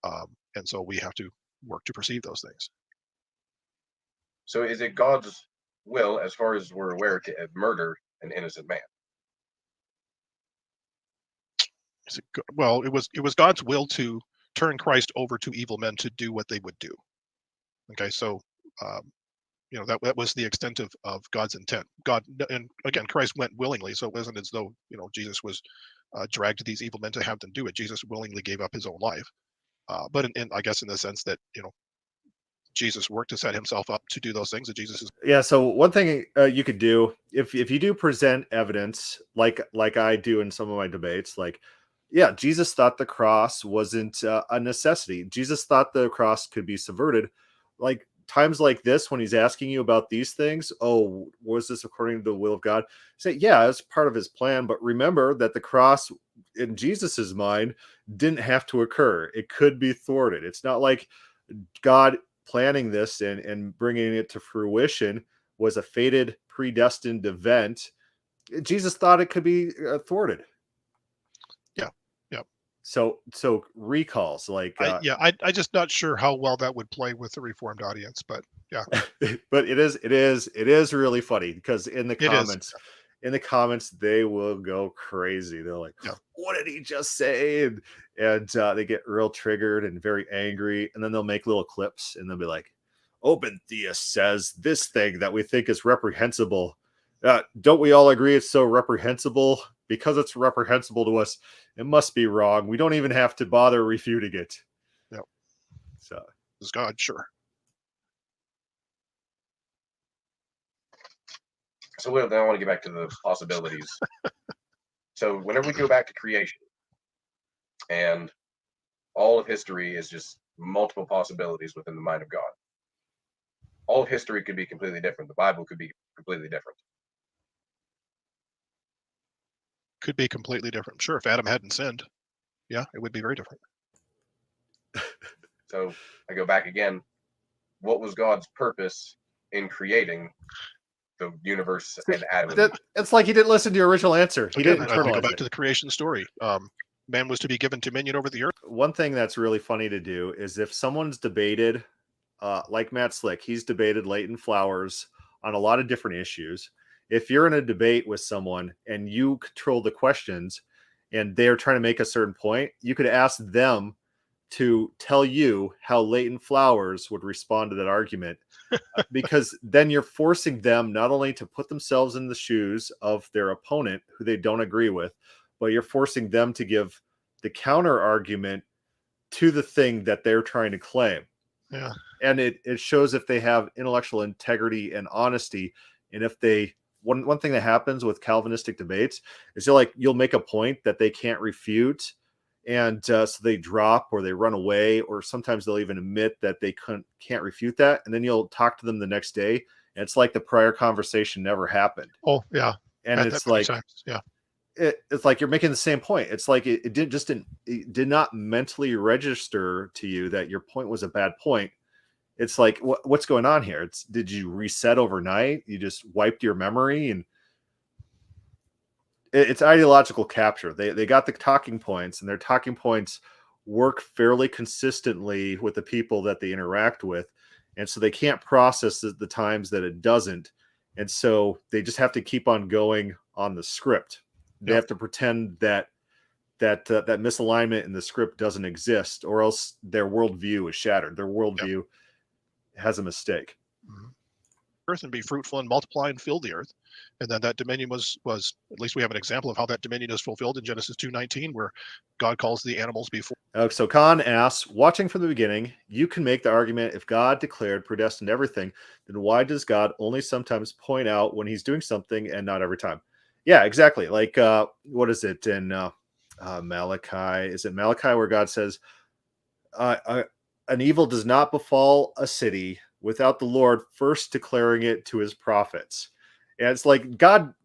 And so we have to work to perceive those things. So is it God's will, as far as we're aware, to murder an innocent man? Well, it was God's will to turn Christ over to evil men to do what they would do. Okay, so that was the extent of God's intent. God, and again, Christ went willingly, so it wasn't as though Jesus was dragged to these evil men to have them do it. Jesus willingly gave up his own life, but I guess in the sense that Jesus worked to set himself up to do those things. That Jesus is. Yeah. So one thing you could do if you do present evidence like I do in some of my debates, like, yeah, Jesus thought the cross wasn't a necessity. Jesus thought the cross could be subverted. Like times like this, when he's asking you about these things, was this according to the will of God? Say, yeah, it's part of his plan. But remember that the cross in Jesus's mind didn't have to occur. It could be thwarted. It's not like God planning this and bringing it to fruition was a fated, predestined event. Jesus thought it could be thwarted. So recalls like I just not sure how well that would play with the Reformed audience, but yeah. But it is really funny because in the comments they will go crazy. They're like, what did he just say? And they get real triggered and very angry, and then they'll make little clips and they'll be like, open theist says this thing that we think is reprehensible. Don't we all agree it's so reprehensible? Because it's reprehensible to us, it must be wrong. We don't even have to bother refuting it. Yep. So is God, sure. So then I want to get back to the possibilities. So whenever we go back to creation, and all of history is just multiple possibilities within the mind of God. All of history could be completely different. The Bible could be completely different. Could be completely different. Sure, if Adam hadn't sinned, yeah, it would be very different. So I go back again. What was God's purpose in creating the universe and Adam? It's like he didn't listen to your original answer. He didn't internalize go back to the creation story. Man was to be given dominion over the earth. One thing that's really funny to do is if someone's debated, like Matt Slick, he's debated Leighton Flowers on a lot of different issues. If you're in a debate with someone and you control the questions and they're trying to make a certain point, you could ask them to tell you how Leighton Flowers would respond to that argument, because then you're forcing them not only to put themselves in the shoes of their opponent who they don't agree with, but you're forcing them to give the counter argument to the thing that they're trying to claim. Yeah. And it shows if they have intellectual integrity and honesty And if they one thing that happens with Calvinistic debates is you'll make a point that they can't refute, and so they drop or they run away, or sometimes they'll even admit that they can't refute that, and then you'll talk to them the next day, and it's like the prior conversation never happened. Oh yeah, And had it's that many like times. Yeah, it's like you're making the same point. It's like it did not mentally register to you that your point was a bad point. It's like what's going on here? Did you reset overnight? You just wiped your memory, and it's ideological capture. They got the talking points, and their talking points work fairly consistently with the people that they interact with, and so they can't process the times that it doesn't, and so they just have to keep on going on the script. They have to pretend that misalignment in the script doesn't exist, or else their worldview is shattered. Their worldview has a mistake. Earth and be fruitful and multiply and fill the earth, and then that dominion was at least we have an example of how that dominion is fulfilled in Genesis 2:19, where God calls the animals before. So Khan asks, watching from the beginning, you can make the argument if God declared predestined everything, then why does God only sometimes point out when he's doing something and not every time? Yeah, exactly. Like what is it in Malachi? Is it Malachi where God says, an evil does not befall a city without the Lord first declaring it to his prophets? And it's like God's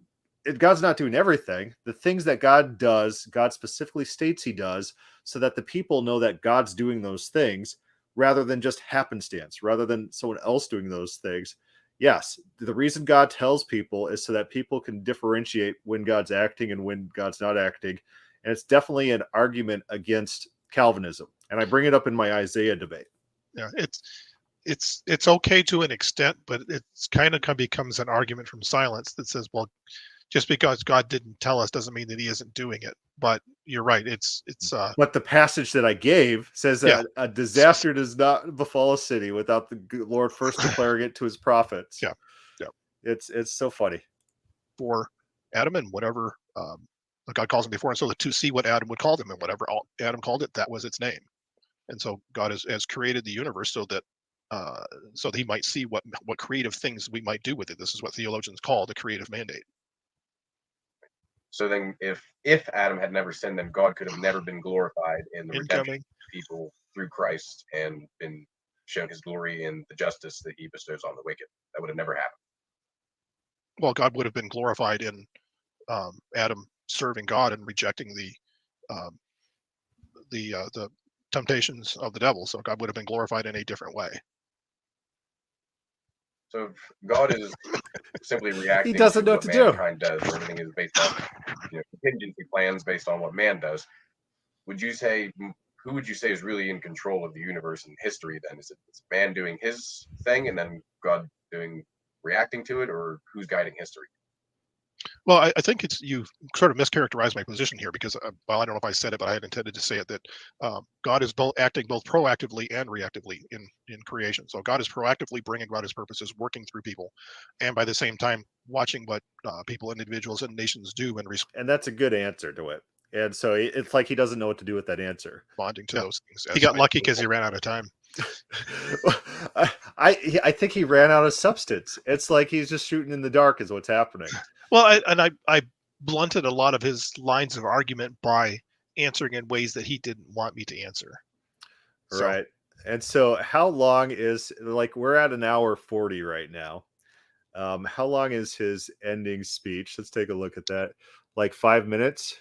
not doing everything. The things that God does, God specifically states he does, so that the people know that God's doing those things rather than just happenstance, rather than someone else doing those things. Yes, the reason God tells people is so that people can differentiate when God's acting and when God's not acting. And it's definitely an argument against Calvinism. And I bring it up in my Isaiah debate. Yeah, it's okay to an extent, but it's kind of becomes an argument from silence that says, well, just because God didn't tell us doesn't mean that he isn't doing it. But you're right. It's But the passage that I gave says that a disaster does not befall a city without the Lord first declaring it to his prophets. Yeah. It's so funny. For Adam and whatever God calls him before, and so to see what Adam would call them, and whatever Adam called it, that was its name. And so God has created the universe so that he might see what creative things we might do with it. This is what theologians call the creative mandate. So then, if Adam had never sinned, then God could have never been glorified in the redemption of people through Christ and been shown his glory in the justice that he bestows on the wicked. That would have never happened. Well, God would have been glorified in Adam serving God and rejecting the temptations of the devil. So God would have been glorified in a different way. So if God is simply reacting he doesn't to know what what to mankind does. Everything is based on contingency plans based on what man does. Who would you say is really in control of the universe and history then? Is it man doing his thing and then God reacting to it, or who's guiding history? Well, I think you sort of mischaracterized my position here because, well, I don't know if I said it, but I had intended to say it, that God is acting both proactively and reactively in creation. So God is proactively bringing about his purposes, working through people, and by the same time watching what people, individuals, and nations do and that's a good answer to it. And so it's like he doesn't know what to do with that answer. Responding to those things. He got lucky because he ran out of time. I think he ran out of substance. It's like he's just shooting in the dark is what's happening. Well, I blunted a lot of his lines of argument by answering in ways that he didn't want me to answer. Right. And so how long is, like, we're at 1:40 right now. How long is his ending speech? Let's take a look at that. Like 5 minutes?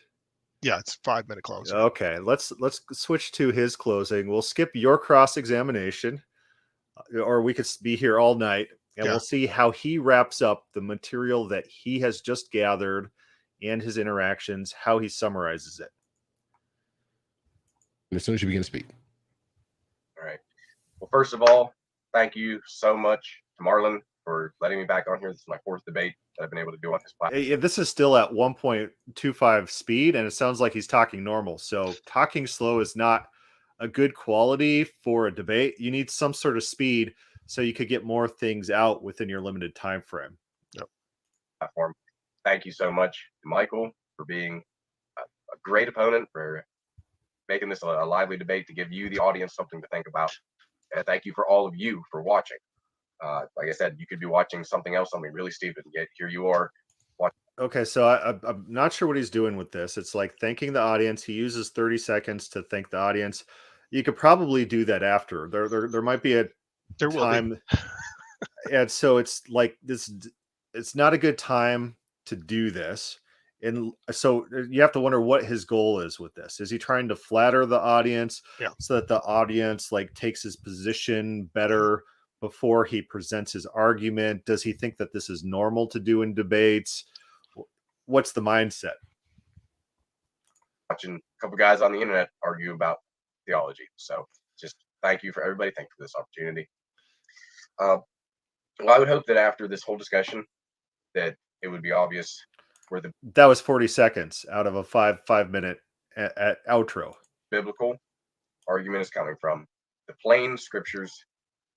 Yeah, it's 5-minute closing. Okay, let's switch to his closing. We'll skip your cross-examination, or we could be here all night, and we'll see how he wraps up the material that he has just gathered and his interactions, how he summarizes it. And as soon as you begin to speak. All right. Well, first of all, thank you so much to Marlon for letting me back on here. This is my 4th debate that I've been able to do on this platform. This is still at 1.25 speed, and it sounds like he's talking normal. So talking slow is not a good quality for a debate. You need some sort of speed so you could get more things out within your limited time frame. Yep. Platform. Thank you so much to Michael for being a great opponent, for making this a lively debate to give you, the audience, something to think about. And thank you for all of you for watching. Like I said, you could be watching something else, something really stupid, yet here you are. Okay, so I'm not sure what he's doing with this. It's like thanking the audience. He uses 30 seconds to thank the audience. You could probably do that after. There might be a There will be. time, and so it's like this. It's not a good time to do this, and so you have to wonder what his goal is with this. Is he trying to flatter the audience Yeah. so that the audience like takes his position better before he presents his argument? Does he think that this is normal to do in debates? What's the mindset? Watching a couple guys on the internet argue about theology. So just thank you for everybody. Thank you for this opportunity. Well, I would hope that after this whole discussion, that it would be obvious where the That was 40 seconds out of a five minute outro. biblical argument is coming from. The plain scriptures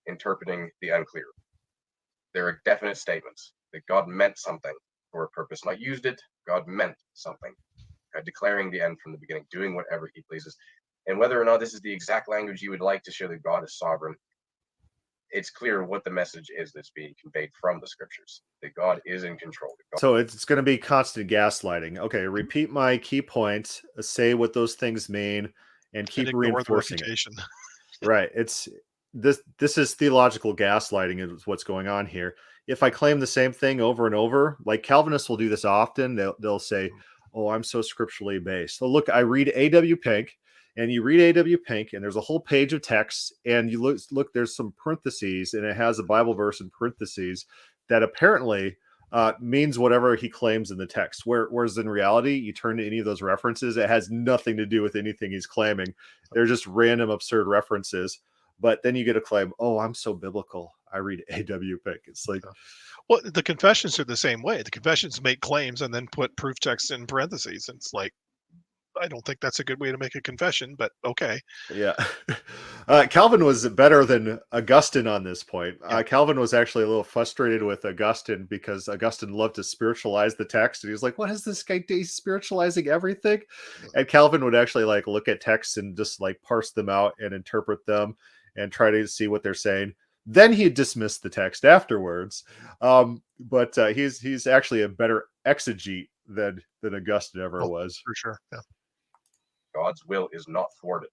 interpreting the unclear. There are definite statements that God meant something for a purpose, not used it. God meant something. God declaring the end from the beginning, doing whatever he pleases. And whether or not this is the exact language you would like to show that God is sovereign, it's clear what the message is that's being conveyed from the scriptures, that God is in control. So it's going to be constant gaslighting. Okay, repeat my key points, say what those things mean, and keep reinforcing it. Right. It's this is theological gaslighting is what's going on here. If I claim the same thing over and over, like Calvinists will do this often, they'll say, "Oh, I'm so scripturally based." So look, I read A.W. Pink, and you read A.W. Pink, and there's a whole page of text, and you look, there's some parentheses, and it has a Bible verse in parentheses that apparently means whatever he claims in the text. Whereas in reality, you turn to any of those references, it has nothing to do with anything he's claiming. They're just random, absurd references. But then you get a claim, "Oh, I'm so biblical. I read A.W. Pink." It's like, well, the confessions are the same way. The confessions make claims and then put proof texts in parentheses. It's like, I don't think that's a good way to make a confession, but okay. yeah. Calvin was better than Augustine on this point. Calvin was actually a little frustrated with Augustine because Augustine loved to spiritualize the text. And he was like, "What is this guy doing? He's spiritualizing everything?" And Calvin would actually like look at texts and just like parse them out and interpret them and try to see what they're saying. Then he'd dismiss the text afterwards. But he's actually a better exegete than Augustine ever was. For sure. Yeah. God's will is not thwarted.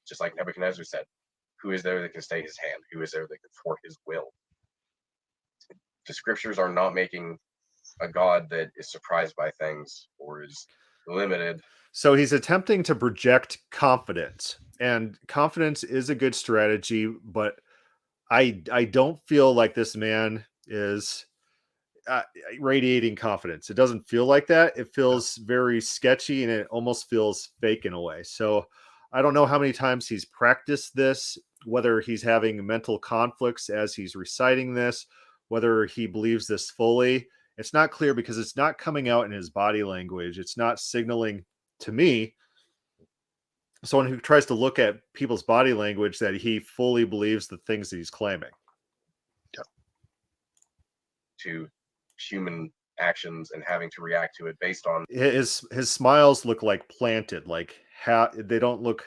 Just like Nebuchadnezzar said, who is there that can stay his hand? Who is there that can thwart his will? The scriptures are not making a God that is surprised by things or is limited. So he's attempting to project confidence, and confidence is a good strategy, but I don't feel like this man is radiating confidence. It doesn't feel like that. It feels very sketchy, and it almost feels fake in a way. So I don't know how many times he's practiced this, whether he's having mental conflicts as he's reciting this, whether he believes this fully. It's not clear because it's not coming out in his body language. It's not signaling to me, someone who tries to look at people's body language, that he fully believes the things that he's claiming. Yeah. To human actions and having to react to it based on his smiles look like planted, like they don't look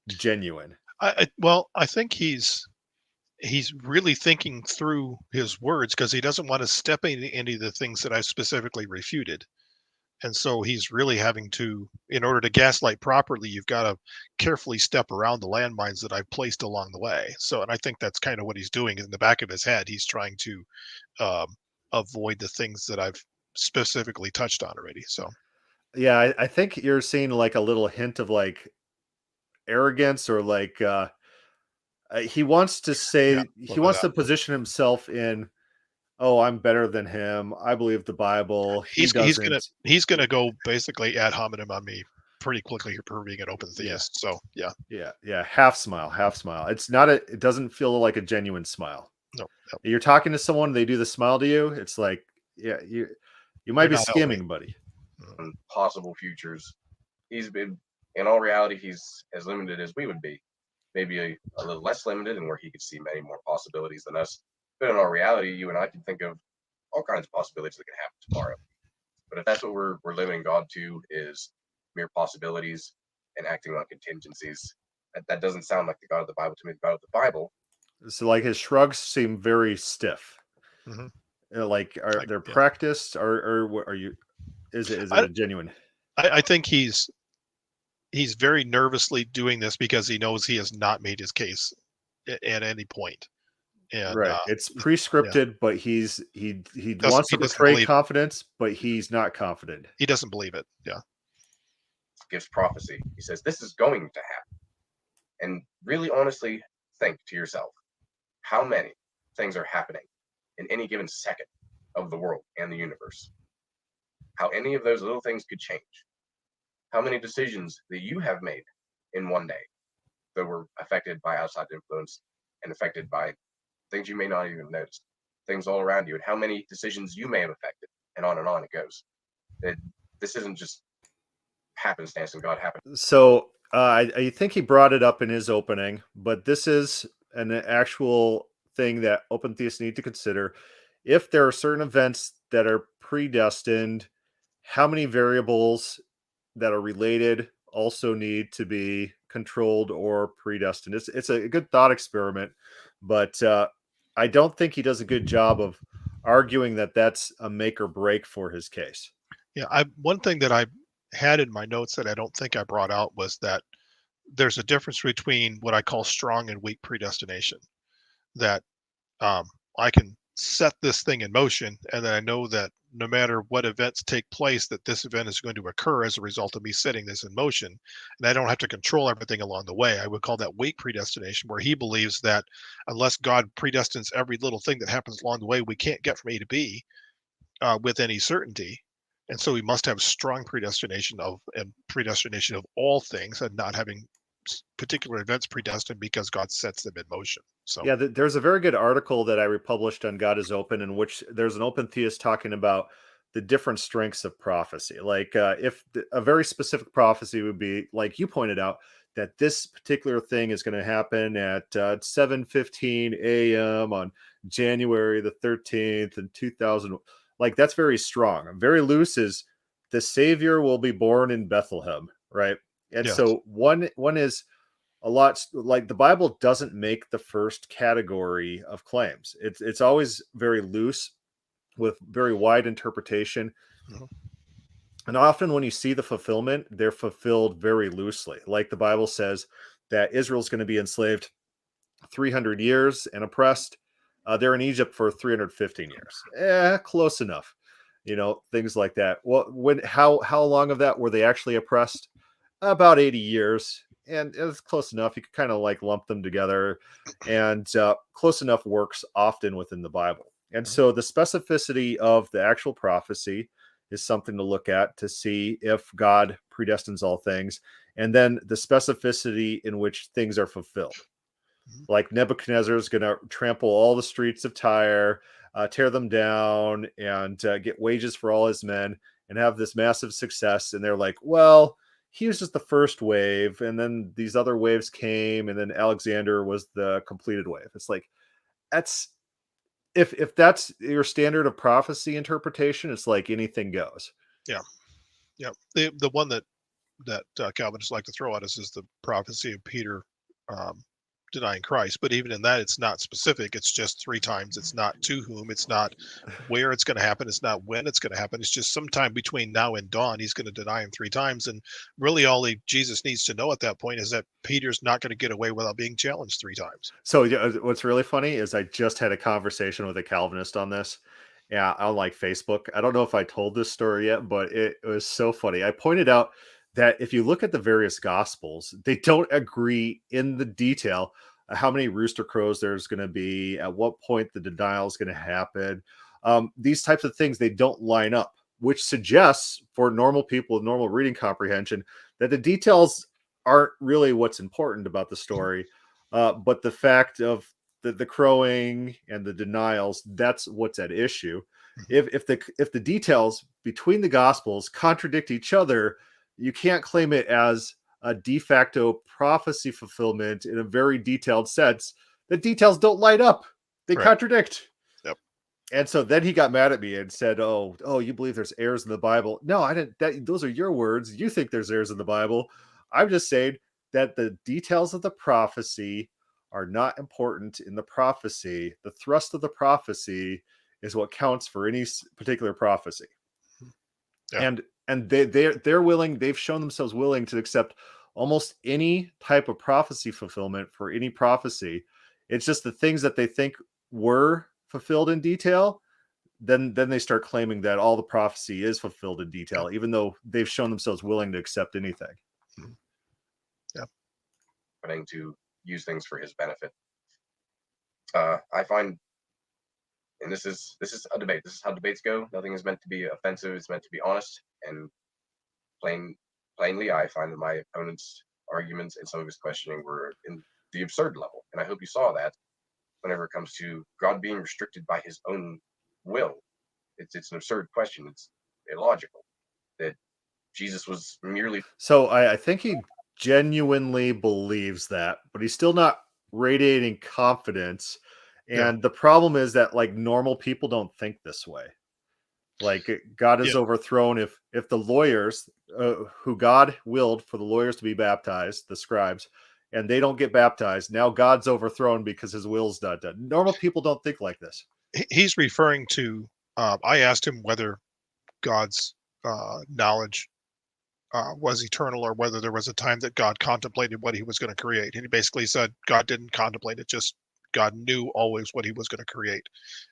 genuine. I think he's really thinking through his words because he doesn't want to step into any of the things that I specifically refuted. And so he's really having to, in order to gaslight properly, you've got to carefully step around the landmines that I've placed along the way. So, and I think that's kind of what he's doing in the back of his head. He's trying to avoid the things that I've specifically touched on already. So, yeah, I think you're seeing like a little hint of like arrogance, or like he wants to say, he wants to position himself in, "Oh, I'm better than him. I believe the Bible." He's gonna go basically ad hominem on me pretty quickly for being an open theist. So yeah. Half smile. It's not it doesn't feel like a genuine smile. No. You're talking to someone, they do the smile to you. It's like, yeah, you might be skimming, buddy. Possible futures. He's been, in all reality, he's as limited as we would be. Maybe a little less limited, and where he could see many more possibilities than us. But in all reality, you and I can think of all kinds of possibilities that can happen tomorrow. But if that's what we're limiting God to, is mere possibilities and acting on contingencies, that doesn't sound like the God of the Bible to me. The God of the Bible So like his shrugs seem very stiff. Mhm. Like are they're Yeah. practiced or what are you? Is it I a genuine? I think he's very nervously doing this because he knows he has not made his case at any point. And Right. It's yeah, pre-scripted, but he wants he to doesn't portray believe it. confidence, but he's not confident. He doesn't believe it. Yeah. Gives prophecy. He says, this is going to happen. And really honestly think to yourself, how many things are happening in any given second of the world and the universe? How any of those little things could change? How many decisions that you have made in one day that were affected by outside influence and affected by things you may not even notice, things all around you, and how many decisions you may have affected, and on it goes. This isn't just happenstance and God happened. So I think he brought it up in his opening, but this is an actual thing that open theists need to consider. If there are certain events that are predestined, how many variables that are related also need to be controlled or predestined? It's a good thought experiment, but I don't think he does a good job of arguing that that's a make or break for his case. Yeah. One thing that I had in my notes that I don't think I brought out was that there's a difference between what I call strong and weak predestination. That I can set this thing in motion, and then I know that no matter what events take place, that this event is going to occur as a result of me setting this in motion, and I don't have to control everything along the way. I would call that weak predestination, where he believes that unless God predestines every little thing that happens along the way, we can't get from A to B with any certainty. And so we must have strong predestination of all things, and not having particular events predestined because God sets them in motion. So Yeah, there's a very good article that I republished on God is Open, in which there's an open theist talking about the different strengths of prophecy. Like, if a very specific prophecy would be, like you pointed out, that this particular thing is going to happen at 7:15 a.m. on January the 13th in 2000. Like, that's very strong. Very loose is the Savior will be born in Bethlehem, right? And yes, so one is a lot like the Bible doesn't make the first category of claims. It's always very loose with very wide interpretation. Mhm. And often when you see the fulfillment, they're fulfilled very loosely. Like the Bible says that Israel's going to be enslaved 300 years and oppressed. They're in Egypt for 315 years. Close enough. Things like that. Well, how long of that were they actually oppressed? About 80 years. And it's close enough. You could kind of like lump them together. And close enough works often within the Bible. And so the specificity of the actual prophecy is something to look at to see if God predestines all things. And then the specificity in which things are fulfilled. Like Nebuchadnezzar is going to trample all the streets of Tyre, tear them down, and get wages for all his men, and have this massive success. And they're like, well, he was just the first wave, and then these other waves came, and then Alexander was the completed wave. It's like, that's if that's your standard of prophecy interpretation, it's like anything goes. Yeah, yeah. The one that Calvinists like to throw at us is the prophecy of Peter denying Christ. But even in that, it's not specific. It's just three times. It's not to whom. It's not where it's going to happen. It's not when it's going to happen. It's just sometime between now and dawn, he's going to deny him three times. And really, all Jesus needs to know at that point is that Peter's not going to get away without being challenged three times. So what's really funny is I just had a conversation with a Calvinist on this. Yeah, on like Facebook. I don't know if I told this story yet, but it was so funny. I pointed out that if you look at the various gospels, they don't agree in the detail how many rooster crows there's going to be, at what point the denial is going to happen. These types of things, they don't line up, which suggests for normal people with normal reading comprehension that the details aren't really what's important about the story, but the fact of the crowing and the denials, that's what's at issue. If the details between the gospels contradict each other, you can't claim it as a de facto prophecy fulfillment in a very detailed sense. The details don't line up. They Right. contradict. Yep. And so then he got mad at me and said, oh, you believe there's errors in the Bible. No, I didn't. Those are your words. You think there's errors in the Bible. I'm just saying that the details of the prophecy are not important in the prophecy. The thrust of the prophecy is what counts for any particular prophecy. Yeah. And they're willing, they've shown themselves willing to accept almost any type of prophecy fulfillment for any prophecy. It's just the things that they think were fulfilled in detail, then they start claiming that all the prophecy is fulfilled in detail, even though they've shown themselves willing to accept anything. Yeah. Wanting to use things for his benefit. I find, and this is a debate. This is how debates go. Nothing is meant to be offensive. It's meant to be honest and plainly. I find that my opponent's arguments and some of his questioning were in the absurd level, and I hope you saw that. Whenever it comes to God being restricted by His own will, it's an absurd question. It's illogical that Jesus was merely. So I think he genuinely believes that, but he's still not radiating confidence. And the problem is that like normal people don't think this way. Like God is overthrown if the lawyers who God willed for the lawyers to be baptized, the scribes, and they don't get baptized, now God's overthrown because his will's not done. Normal people don't think like this. He's referring to, I asked him whether God's knowledge was eternal or whether there was a time that God contemplated what he was going to create. And he basically said God didn't contemplate it, just God knew always what he was going to create.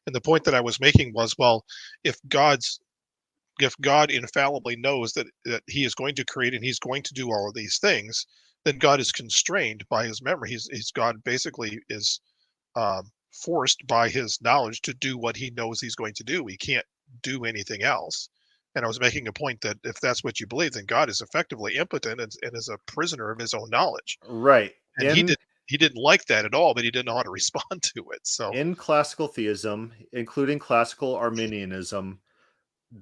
And the point that I was making was, well, if God infallibly knows that he is going to create and he's going to do all of these things, then God is constrained by his memory. He's God basically is forced by his knowledge to do what he knows he's going to do. He can't do anything else. And I was making a point that if that's what you believe, then God is effectively impotent and is a prisoner of his own knowledge. Right. And he didn't like that at all, but he didn't know how to respond to it. So in classical theism, including classical Arminianism,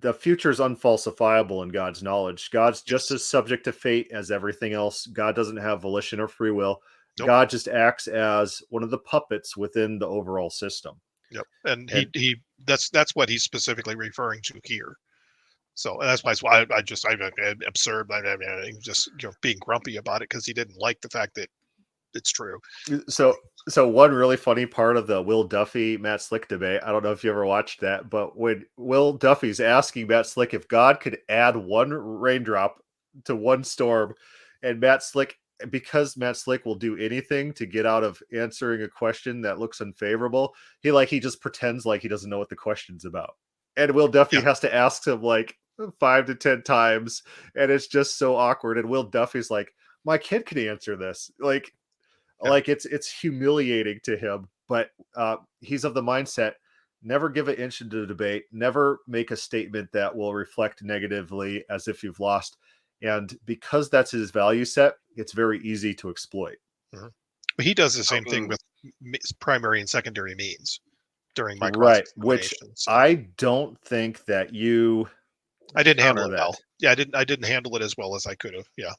the future is unfalsifiable in God's knowledge. God's just as subject to fate as everything else. God doesn't have volition or free will. Nope. God just acts as one of the puppets within the overall system. Yep. And he that's what he's specifically referring to here. So that's why I'm absurd. I'm just being grumpy about it because he didn't like the fact that it's true. So one really funny part of the Will Duffy Matt Slick debate, I don't know if you ever watched that, but when Will Duffy's asking Matt Slick if God could add one raindrop to one storm, and Matt Slick, because Matt Slick will do anything to get out of answering a question that looks unfavorable, he just pretends like he doesn't know what the question's about. And Will Duffy has to ask him like 5 to 10 times, and it's just so awkward. And Will Duffy's like, my kid can answer this. Like it's humiliating to him, but he's of the mindset, never give an inch into the debate, never make a statement that will reflect negatively as if you've lost. And because that's his value set, it's very easy to exploit. Mm-hmm. But he does the same thing with primary and secondary means during my which I don't think that you. I didn't handle it well. Yeah, I didn't handle it as well as I could have. Yeah.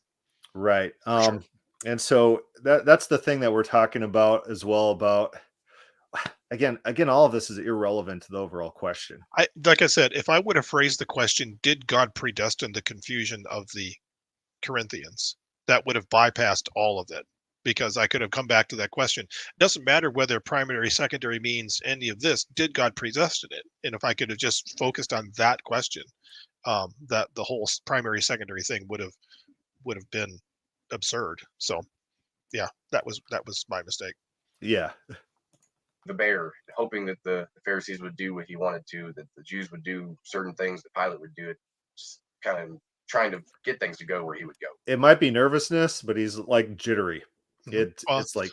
Right. Sure. And so that's the thing that we're talking about as well. About again, all of this is irrelevant to the overall question. Like I said, if I would have phrased the question, did God predestine the confusion of the Corinthians? That would have bypassed all of it, because I could have come back to that question. It doesn't matter whether primary, secondary means any of this. Did God predestine it? And if I could have just focused on that question, that the whole primary, secondary thing would have been absurd. So yeah, that was my mistake. Yeah. The bear, hoping that the Pharisees would do what he wanted to, that the Jews would do certain things, that Pilate would do it, just kind of trying to get things to go where he would go. It might be nervousness, but he's like jittery. Mm-hmm. It's like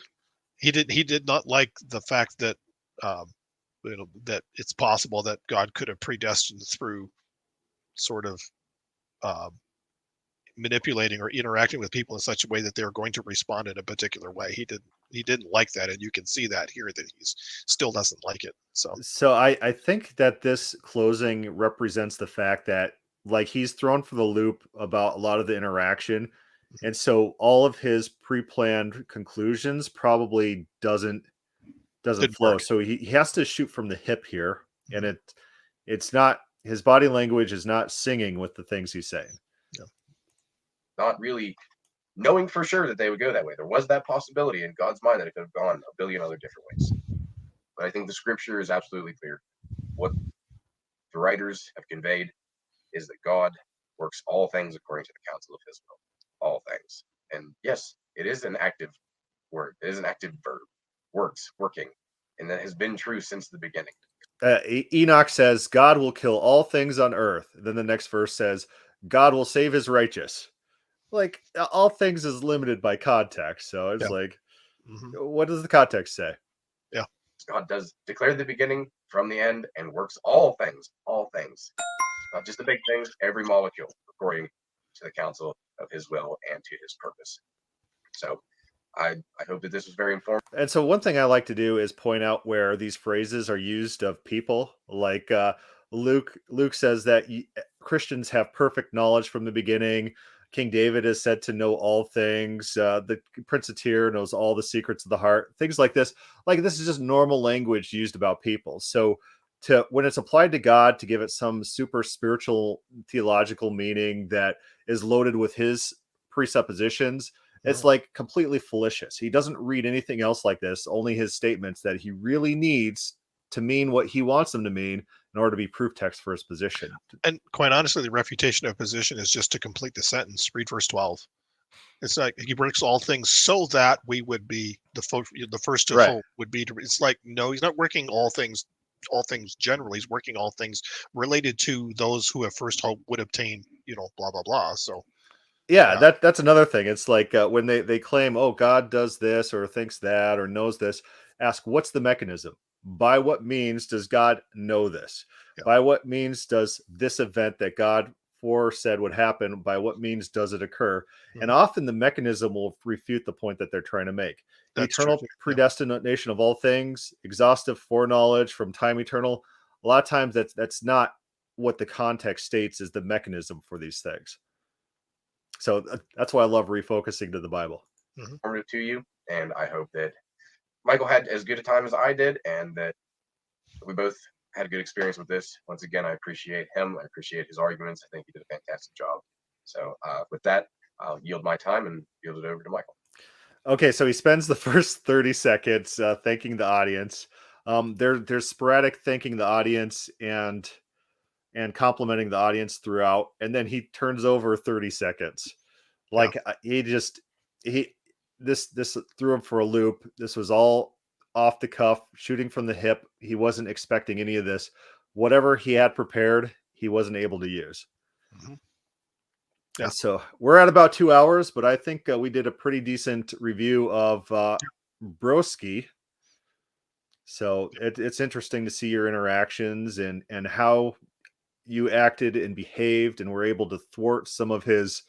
he did not like the fact that that it's possible that God could have predestined through sort of manipulating or interacting with people in such a way that they're going to respond in a particular way. He didn't like that, and you can see that here that he still doesn't like it. So I think that this closing represents the fact that like he's thrown for the loop about a lot of the interaction, and so all of his pre-planned conclusions probably doesn't flow. Work. So he has to shoot from the hip here, and it's not, his body language is not singing with the things he's saying. Not really knowing for sure that they would go that way. There was that possibility in God's mind that it could have gone a billion other different ways. But I think the scripture is absolutely clear. What the writers have conveyed is that God works all things according to the counsel of his will. All things. And yes, it is an active word. It is an active verb. Works, working. And that has been true since the beginning. Enoch says, God will kill all things on earth. Then the next verse says, God will save his righteous. Like, all things is limited by context. So it's like, what does the context say? Yeah. God does declare the beginning from the end and works all things, not just the big things, every molecule, according to the counsel of his will and to his purpose. So I hope that this was very informative. And so one thing I like to do is point out where these phrases are used of people. Like Luke says that Christians have perfect knowledge from the beginning. King David is said to know all things. The Prince of Tyre knows all the secrets of the heart. Things like this. Like, this is just normal language used about people. So when it's applied to God, to give it some super spiritual theological meaning that is loaded with his presuppositions, it's like completely fallacious. He doesn't read anything else like this, only his statements that he really needs to mean what he wants them to mean in order to be proof text for his position. And quite honestly, the refutation of position is just to complete the sentence. Read verse 12. It's like he works all things so that we would be the first to hope would be to. It's like, no, he's not working all things generally. He's working all things related to those who at first hope would obtain, blah blah blah. So that's another thing. It's like when they claim, oh, God does this or thinks that or knows this, ask, what's the mechanism? By what means does God know this? By what means does this event that God foresaid would happen, by what means does it occur? And often the mechanism will refute the point that they're trying to make. That's eternal predestination of all things, exhaustive foreknowledge from time eternal. A lot of times that's not what the context states is the mechanism for these things. So that's why I love refocusing to the Bible. To you, and I hope that Michael had as good a time as I did, and that we both had a good experience with this. Once again, I appreciate him. I appreciate his arguments. I think he did a fantastic job. So with that, I'll yield my time and yield it over to Michael. Okay, so he spends the first 30 seconds thanking the audience. There's sporadic thanking the audience and complimenting the audience throughout, and then he turns over 30 seconds. Like this threw him for a loop. This was all off the cuff, shooting from the hip. He wasn't expecting any of this. Whatever he had prepared, he wasn't able to use. So we're at about 2 hours, but I think we did a pretty decent review of Broski. So it's interesting to see your interactions and how you acted and behaved and were able to thwart some of his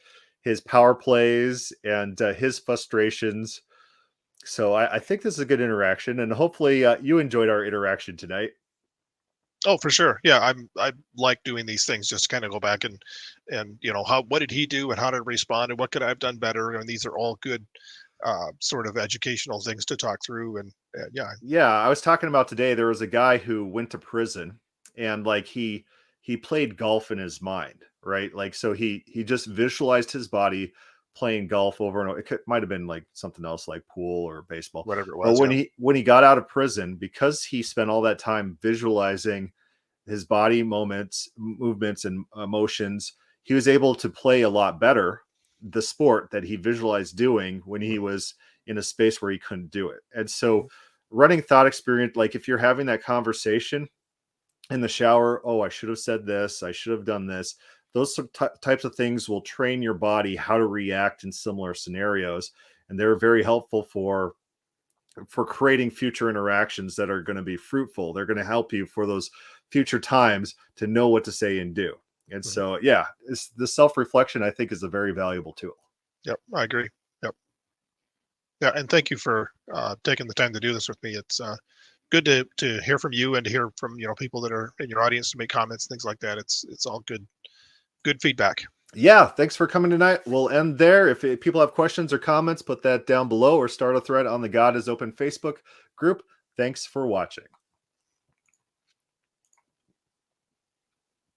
power plays and his frustrations. So I think this is a good interaction, and hopefully you enjoyed our interaction tonight. Oh, for sure. Yeah, I like doing these things. Just kind of go back and what did he do and how did he respond and what could I have done better? And these are all good sort of educational things to talk through. And I was talking about today. There was a guy who went to prison, and like he played golf in his mind, right? Like, so he just visualized his body playing golf over and over. It might have been like something else like pool or baseball, whatever it was. But when he got out of prison, because he spent all that time visualizing his body movements and emotions, he was able to play a lot better the sport that he visualized doing when he was in a space where he couldn't do it. And so running thought experience, like if you're having that conversation in the shower, oh, I should have said this, I should have done this. Those types of things will train your body how to react in similar scenarios. And they're very helpful for creating future interactions that are going to be fruitful. They're going to help you for those future times to know what to say and do. And so, the self-reflection, I think, is a very valuable tool. Yep, I agree. Yep. Yeah, and thank you for taking the time to do this with me. It's good to hear from you and to hear from people that are in your audience to make comments, things like that. It's all good feedback. Yeah, thanks for coming tonight. We'll end there. If people have questions or comments, put that down below or start a thread on the God is Open Facebook group. Thanks for watching.